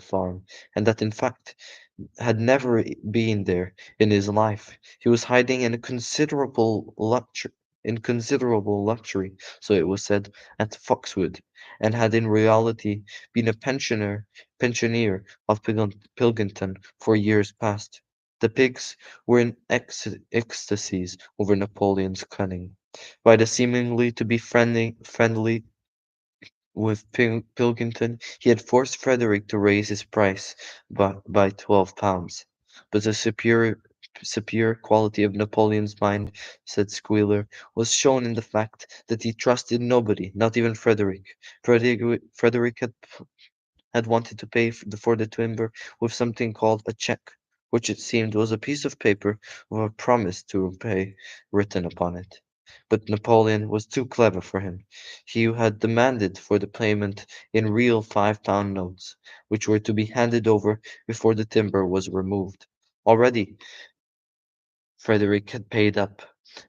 Farm, and that in fact had never been there in his life. He was hiding in considerable luxury, so it was said, at Foxwood, and had in reality been a pensioner of Pilkington for years past. The pigs were in ecstasies over Napoleon's cunning. By the seemingly to be friendly with Pilkington, he had forced Frederick to raise his price by £12. But the superior quality of Napoleon's mind, said Squealer, was shown in the fact that he trusted nobody, not even Frederick. Frederick had wanted to pay for the timber with something called a check, which it seemed was a piece of paper with a promise to repay written upon it. But Napoleon was too clever for him. He had demanded for the payment in real £5 notes, which were to be handed over before the timber was removed. Already Frederick had paid up,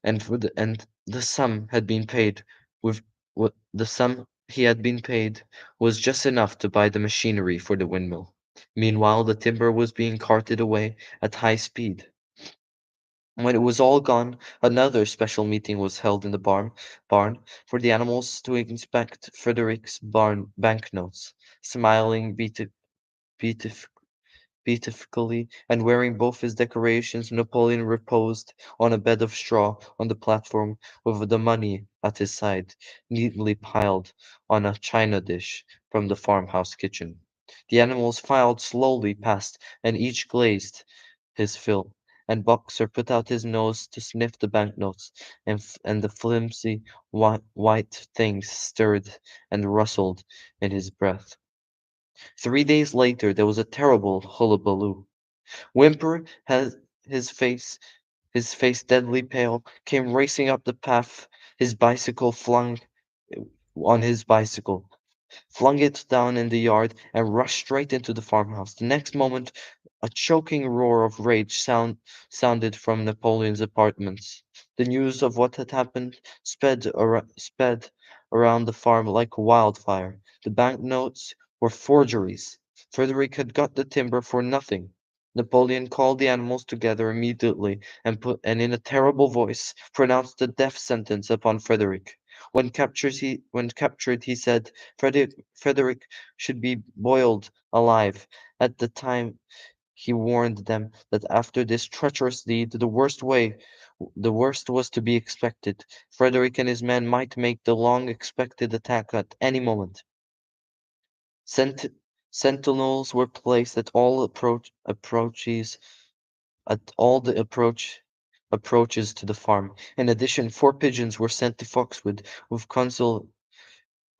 and the sum had been paid with what the sum he had been paid was just enough to buy the machinery for the windmill. Meanwhile, the timber was being carted away at high speed. When it was all gone, another special meeting was held in the barn for the animals to inspect Frederick's barn banknotes. Smiling beatif- Beatifically, and wearing both his decorations, Napoleon reposed on a bed of straw on the platform with the money at his side, neatly piled on a china dish from the farmhouse kitchen. The animals filed slowly past, and each glazed his fill, and Boxer put out his nose to sniff the banknotes, and the flimsy white things stirred and rustled in his breath. 3 days later there was a terrible hullabaloo. Whymper, his face his face deadly pale, came racing up the path, his bicycle flung on his bicycle, flung it down in the yard, and rushed straight into the farmhouse. The next moment a choking roar of rage sounded from Napoleon's apartments. The news of what had happened sped around the farm like wildfire. The banknotes were forgeries. Frederick had got the timber for nothing. Napoleon called the animals together immediately and in a terrible voice pronounced the death sentence upon Frederick. When captured, he said Frederick should be boiled alive. At the time, he warned them that after this treacherous deed, the worst was to be expected. Frederick and his men might make the long expected attack at any moment. Sent- Sentinels were placed at all approaches at all the approaches to the farm. In addition, 4 pigeons were sent to Foxwood with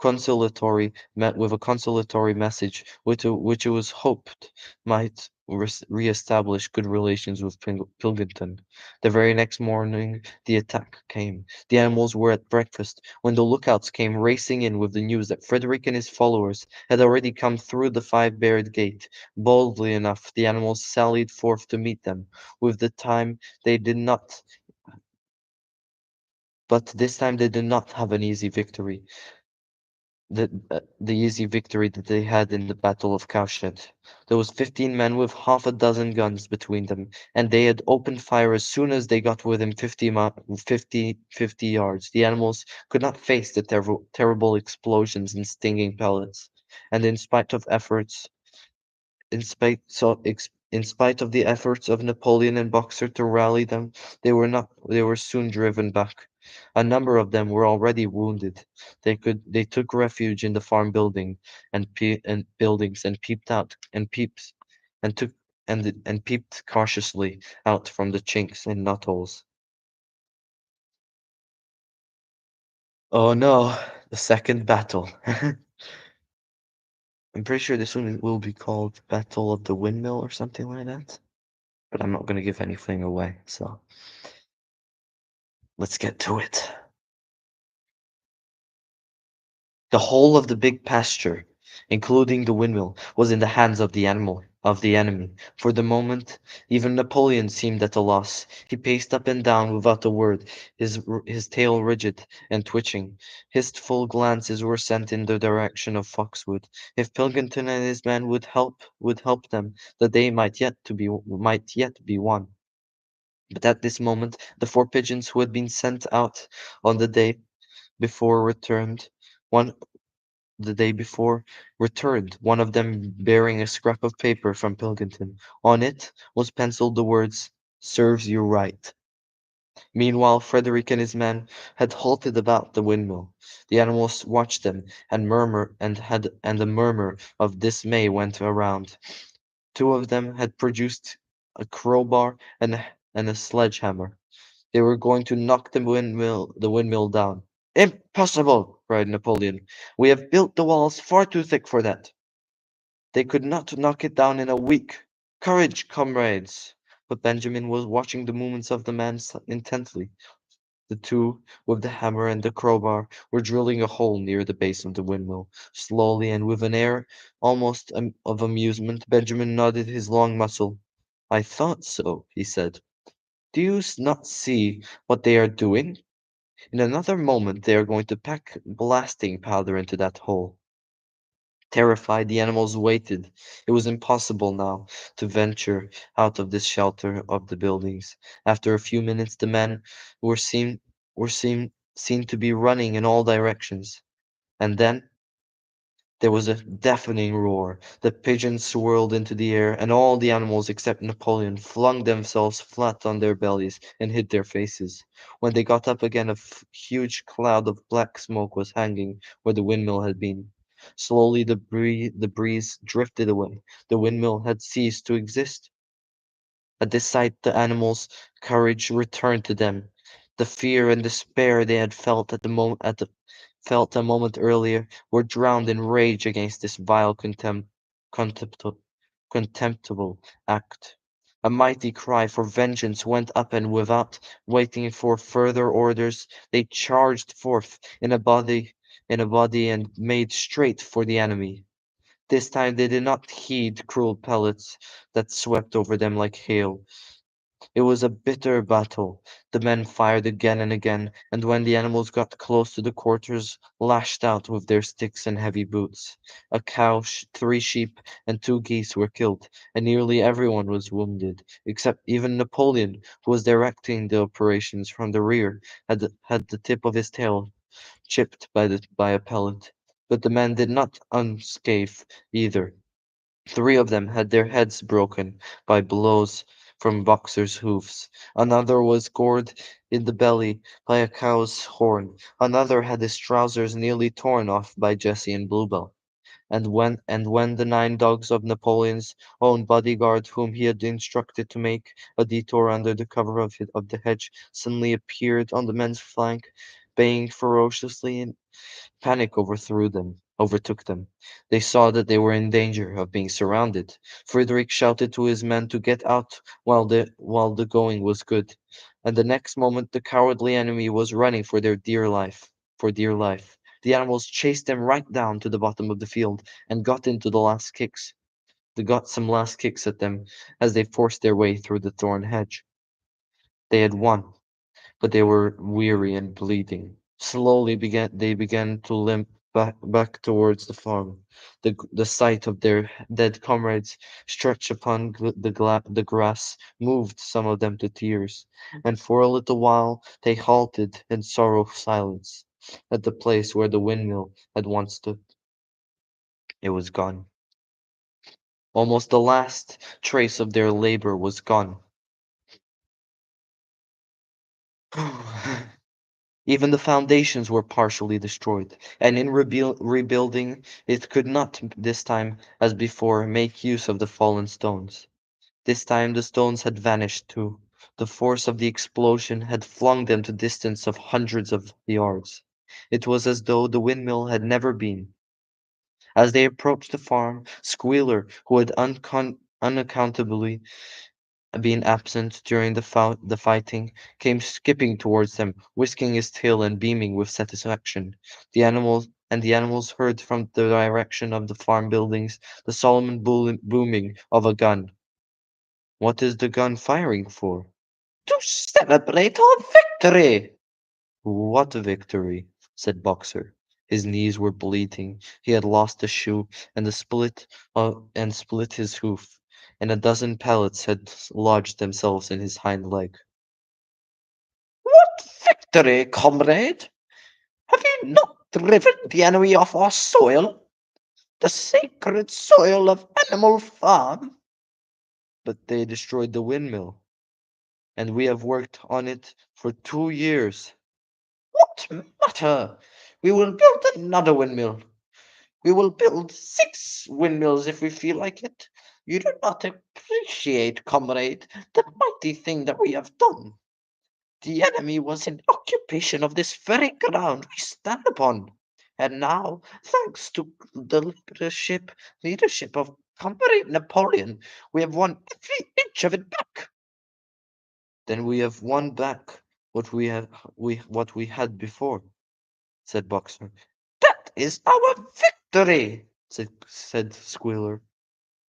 with a consolatory message, which it was hoped might re-establish good relations with Pilkington. The very next morning the attack came. The animals were at breakfast when the lookouts came racing in with the news that Frederick and his followers had already come through the 5-barred gate. Boldly enough, the animals sallied forth to meet them. With the time they did not, but this time they did not have an easy victory. The easy victory that they had in the Battle of Cowshed. There was 15 men with half a dozen guns between them, and they had opened fire as soon as they got within 50 yards. The animals could not face the terrible explosions and stinging pellets, and in spite of the efforts of Napoleon and Boxer to rally them, they were soon driven back. A number of them were already wounded. They took refuge in the farm buildings and peeped out and peeps and took and peeped cautiously out from the chinks and knotholes. Oh no, the second battle. I'm pretty sure this one will be called Battle of the Windmill or something like that. But I'm not going to give anything away, so let's get to it. The whole of the big pasture, including the windmill, was in the hands of the enemy. For the moment, even Napoleon seemed at a loss. He paced up and down without a word, his tail rigid and twitching. His glances were sent in the direction of Foxwood. If Pilkington and his men would help them, the day might yet be won. But at this moment, the 4 pigeons who had been sent out on before returned. One the day before returned, one of them bearing a scrap of paper from Pilkington. On it was penciled the words, "Serves you right." Meanwhile, Frederick and his men had halted about the windmill. The animals watched them, and a murmur of dismay went around. Two of them had produced a crowbar and a sledgehammer. They were going to knock the windmill down. "Impossible!" cried Napoleon. "We have built the walls far too thick for that. They could not knock it down in a week. Courage, comrades!" But Benjamin was watching the movements of the man intently. The two, with the hammer and the crowbar, were drilling a hole near the base of the windmill. Slowly and with an air almost of amusement, Benjamin nodded his long muscle. "I thought so," he said. "Do you not see what they are doing? In another moment they are going to pack blasting powder into that hole." Terrified, the animals waited. It was impossible now to venture out of this shelter of the buildings. After a few minutes, the men were seen seen to be running in all directions. And then there was a deafening roar. The pigeons swirled into the air, and all the animals except Napoleon flung themselves flat on their bellies and hid their faces. When they got up again, a huge cloud of black smoke was hanging where the windmill had been. Slowly the breeze drifted away. The windmill had ceased to exist. At this sight, the animals' courage returned to them. The fear and despair they had felt a moment earlier were drowned in rage against this vile contemptible, contemptible act. A mighty cry for vengeance went up, and without waiting for further orders, they charged forth in a body and made straight for the enemy. This time they did not heed cruel pellets that swept over them like hail. It was a bitter battle. The men fired again and again, and when the animals got close to the quarters, lashed out with their sticks and heavy boots. A cow, three sheep, and two geese were killed, and nearly everyone was wounded, except even Napoleon, who was directing the operations from the rear, had the tip of his tail chipped by a pellet. But the men did not unscathe either. Three of them had their heads broken by blows from Boxer's hoofs. Another was gored in the belly by a cow's horn. Another had his trousers nearly torn off by Jessie and Bluebell. And when the 9 dogs of Napoleon's own bodyguard, whom he had instructed to make a detour under the cover of the hedge, suddenly appeared on the men's flank, baying ferociously, panic overtook them. They saw that they were in danger of being surrounded. Frederick shouted to his men to get out while the going was good, and the next moment the cowardly enemy was running for dear life. The animals chased them right down to the bottom of the field and got into the last kicks. They got some last kicks at them as they forced their way through the thorn hedge. They had won, but they were weary and bleeding. Slowly they began to limp back towards the farm. The sight of their dead comrades stretched upon the grass moved some of them to tears, and for a little while they halted in sorrowful silence at the place where the windmill had once stood. It was gone. Almost the last trace of their labor was gone. Even the foundations were partially destroyed, and in rebuilding it could not this time, as before, make use of the fallen stones. This time the stones had vanished too. The force of the explosion had flung them to distance of hundreds of yards. It was as though the windmill had never been. As they approached the farm, Squealer, who had unaccountably been absent during the fighting, came skipping towards them, whisking his tail and beaming with satisfaction. The animals heard from the direction of the farm buildings the solemn booming of a gun. What is the gun firing for? To celebrate our victory! What victory? Said Boxer. His knees were bleeding. He had lost a shoe and split his hoof, and a dozen pellets had lodged themselves in his hind leg. What victory, comrade? Have you not driven the enemy off our soil? The sacred soil of Animal Farm? But they destroyed the windmill, and we have worked on it for 2 years. What matter? We will build another windmill. We will build 6 windmills if we feel like it. You do not appreciate, comrade, the mighty thing that we have done. The enemy was in occupation of this very ground we stand upon. And now, thanks to the leadership of Comrade Napoleon, we have won every inch of it back. Then we have won back what we had before, said Boxer. That is our victory. Said Squealer.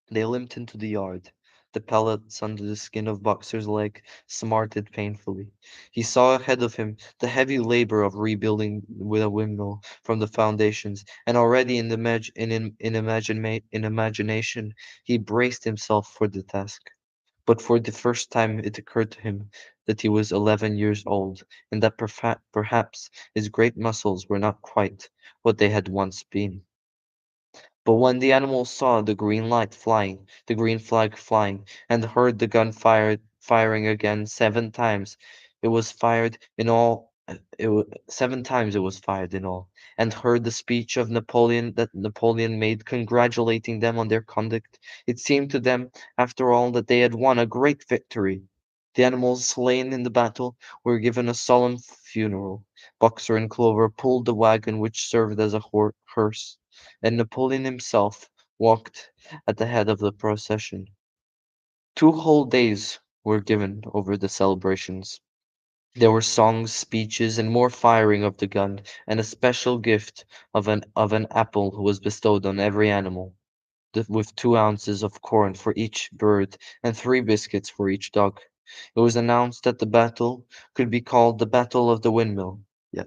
They limped into the yard. The pellets under the skin of Boxer's leg smarted painfully. He saw ahead of him the heavy labor of rebuilding with a windmill from the foundations, and already in imagination he braced himself for the task. But for the first time it occurred to him that he was 11 years old, and that perhaps his great muscles were not quite what they had once been. But when the animals saw the green light flying, the green flag flying, and heard the gun firing again 7 times, it was fired in all. 7 times it was fired in all, and heard the speech of Napoleon that Napoleon made congratulating them on their conduct. It seemed to them, after all, that they had won a great victory. The animals slain in the battle were given a solemn funeral. Boxer and Clover pulled the wagon which served as a hearse, and Napoleon himself walked at the head of the procession. 2 whole days were given over the celebrations. There were songs, speeches, and more firing of the gun, and a special gift of an apple was bestowed on every animal, with 2 ounces of corn for each bird and 3 biscuits for each dog. It was announced that the battle could be called the Battle of the Windmill. Yeah.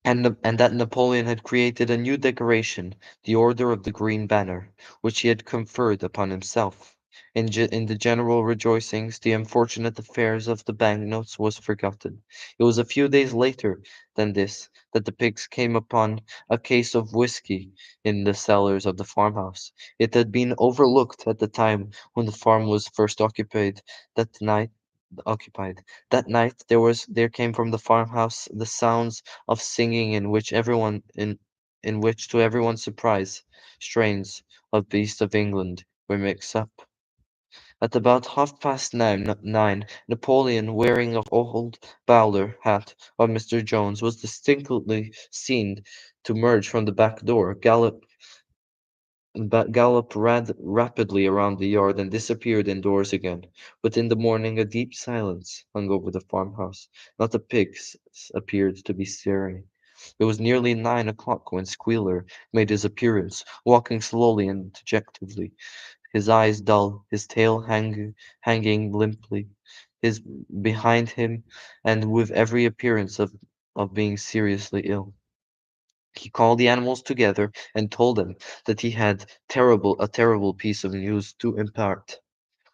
And that Napoleon had created a new decoration, the Order of the Green Banner, which he had conferred upon himself. In the general rejoicings, the unfortunate affairs of the banknotes was forgotten. It was a few days later than this that the pigs came upon a case of whiskey in the cellars of the farmhouse. It had been overlooked at the time when the farm was first that night occupied. That night there came from the farmhouse the sounds of singing in which to everyone's surprise strains of Beast of England were mixed up. At about half past nine, Napoleon, wearing a old bowler hat of Mr. Jones, was distinctly seen to emerge from the back door, galloped rapidly around the yard and disappeared indoors again. But in the morning a deep silence hung over the farmhouse. Not a appeared to be stirring. It was nearly 9 o'clock when Squealer made his appearance, walking slowly and dejectedly, his eyes dull, his tail hanging limply, his behind him, and with every appearance of being seriously ill. He called the animals together and told them that he had a terrible piece of news to impart.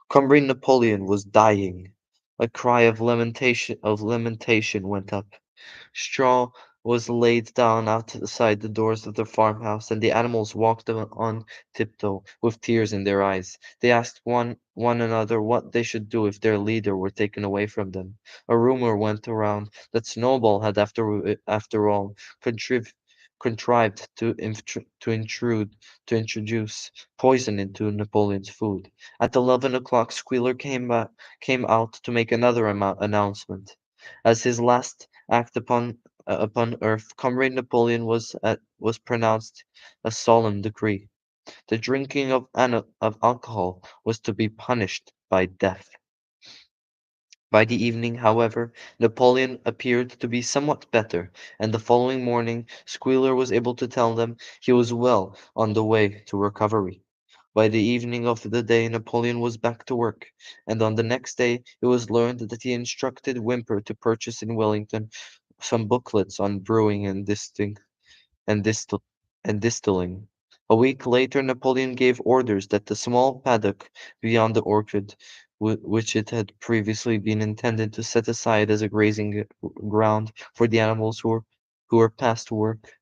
Comrade Napoleon was dying. A cry of lamentation went up. Straw was laid down outside the doors of the farmhouse, and the animals walked on tiptoe, with tears in their eyes. They asked one another what they should do if their leader were taken away from them. A rumor went around that Snowball had, after all, contrived to introduce poison into Napoleon's food. At 11 o'clock, Squealer came out to make another announcement. As his last act upon earth, Comrade Napoleon was pronounced a solemn decree. The drinking of alcohol was to be punished by death. By the evening, however, Napoleon appeared to be somewhat better, and the following morning Squealer was able to tell them he was well on the way to recovery. By the evening of the day Napoleon was back to work, and on the next day it was learned that he instructed Whymper to purchase in Wellington some booklets on brewing and distil and distilling. A week later Napoleon gave orders that the small paddock beyond the orchard, which it had previously been intended to set aside as a grazing ground for the animals who were past work,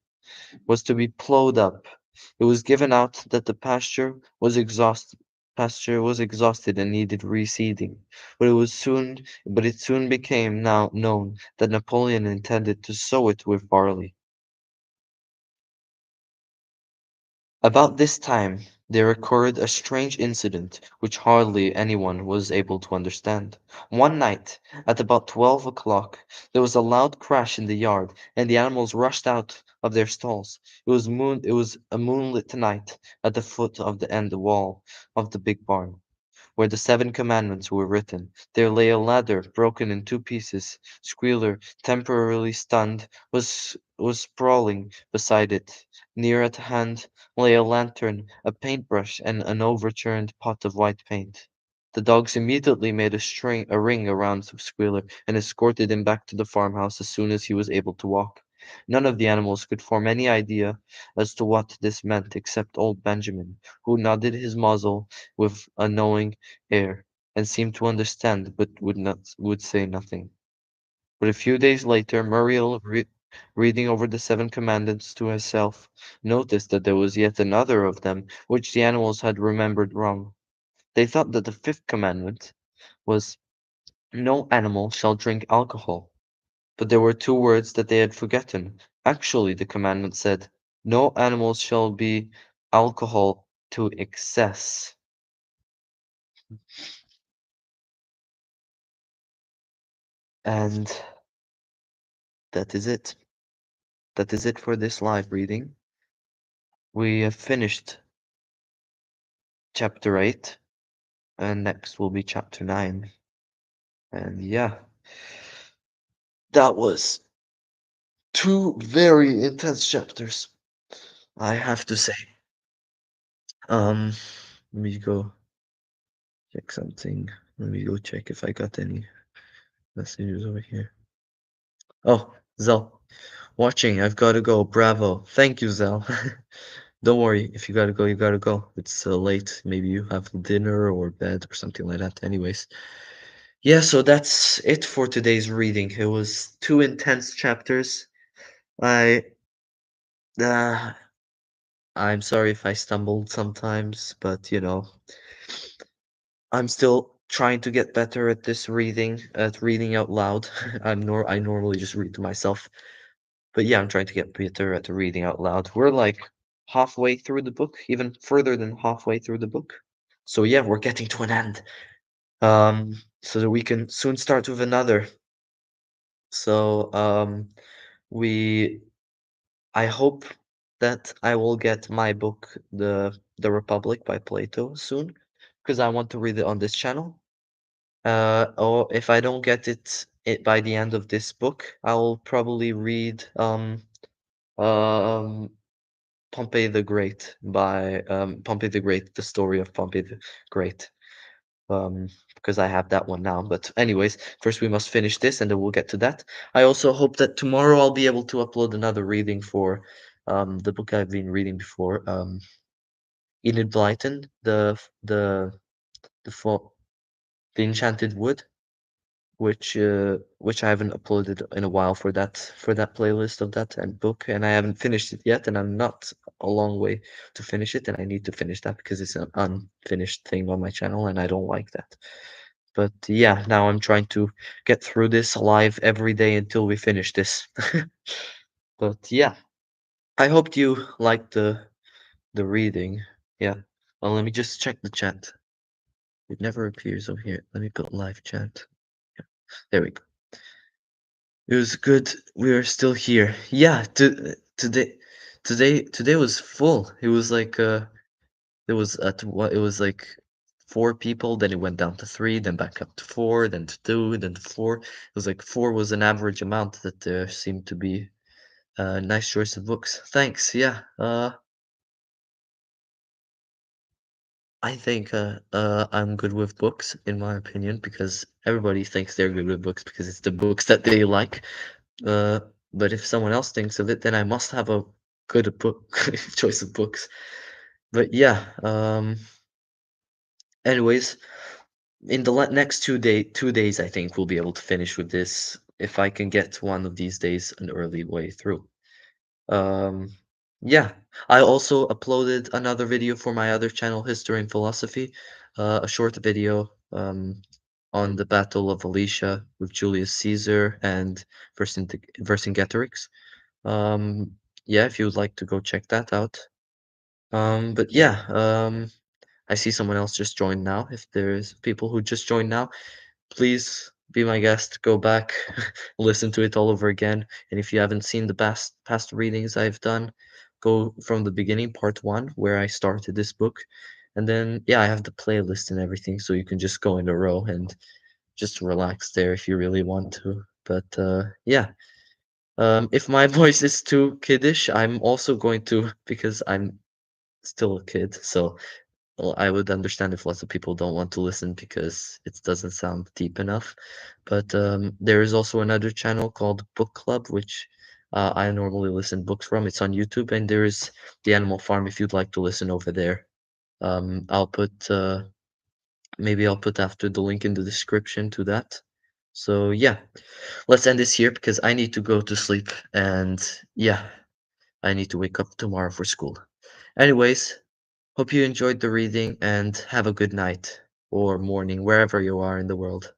was to be plowed up. It was given out that the pasture was exhausted and needed reseeding, but it soon became now known that Napoleon intended to sow it with barley. About this time there occurred a strange incident which hardly anyone was able to understand. One night, at about 12 o'clock, there was a loud crash in the yard, and the animals rushed out of their stalls. It was a moonlit night at the foot of the end wall of the big barn where the 7 commandments were written. There lay a ladder broken in 2 pieces. Squealer, temporarily stunned, was sprawling beside it. Near at hand lay a lantern, a paintbrush, and an overturned pot of white paint. The dogs immediately made a ring around Squealer and escorted him back to the farmhouse as soon as he was able to walk. None of the animals could form any idea as to what this meant except old Benjamin, who nodded his muzzle with a knowing air, and seemed to understand but would say nothing. But a few days later Muriel, reading over the 7 commandments to herself, noticed that there was yet another of them which the animals had remembered wrong. They thought that the 5th commandment was, "No animal shall drink alcohol." But there were 2 words that they had forgotten. Actually, the commandment said, "No animals shall be alcohol to excess." And that is it. That is it for this live reading. We have finished chapter 8, and next will be chapter 9. And yeah, that was 2 very intense chapters, I have to say. Um, let me go check something. Let me go check if I got any messages over here. Oh, Zell, watching. I've got to go. Bravo. Thank you, Zell. Don't worry. If you gotta go, you gotta go. It's late. Maybe you have dinner or bed or something like that. Anyways, yeah. So that's it for today's reading. It was two intense chapters. I uh, I'm sorry if I stumbled sometimes, but I'm still trying to get better at this reading, at reading out loud. I normally just read to myself, but yeah, I'm trying to get better at reading out loud. We're like halfway through the book, even further than halfway through the book. So yeah, we're getting to an end. So that we can soon start with another. So we I hope that I will get my book, The Republic by Plato soon, because I want to read it on this channel. Or if I don't get it by the end of this book, I'll probably read um Pompey the Great by Pompey the Great, the story of Pompey the Great. Because I have that one now. But anyways, first we must finish this and then we'll get to that. I also hope that tomorrow I'll be able to upload another reading for the book I've been reading before, Enid Blyton, the fo- the Enchanted Wood, which I haven't uploaded in a while for that playlist of that and book, and I haven't finished it yet, and I'm not a long way to finish it, and I need to finish that because it's an unfinished thing on my channel, and I don't like that. But yeah, now I'm trying to get through this live every day until we finish this. But yeah, I hope you liked the reading. Yeah. Well, let me just check the chat. It never appears over here. Let me put live chat. Yeah. There we go. It was good. We are still here. Yeah, today was full. It was like it was like four people, then it went down to three, then back up to four, then to two, then to four. It was like four was an average amount that there seemed to be a nice choice of books. Thanks. Yeah. I think I'm good with books in my opinion because everybody thinks they're good with books because it's the books that they like. Uh, but if someone else thinks of it, then I must have a good book choice of books. But yeah, anyways, in the next 2 days, I think we'll be able to finish with this if I can get one of these days an early way through. Um, yeah, I also uploaded another video for my other channel, History and Philosophy, a short video on the Battle of Alicia with Julius Caesar and Vercingetorix. Um, yeah, if you would like to go check that out. But yeah, I see someone else just joined now. If there's people who just joined now, please be my guest. Go back, listen to it all over again. And if you haven't seen the past readings I've done, go from the beginning, part one, where I started this book. And then, yeah, I have the playlist and everything, so you can just go in a row and just relax there if you really want to. But yeah, if my voice is too kiddish, I'm also going to, because I'm still a kid, so well, I would understand if lots of people don't want to listen because it doesn't sound deep enough. But there is also another channel called Book Club, which I normally listen books from. It's on YouTube, and there is the Animal Farm if you'd like to listen over there. I'll put maybe I'll put after the link in the description to that. So yeah, let's end this here because I need to go to sleep, and yeah, I need to wake up tomorrow for school. Anyways, hope you enjoyed the reading and have a good night or morning wherever you are in the world.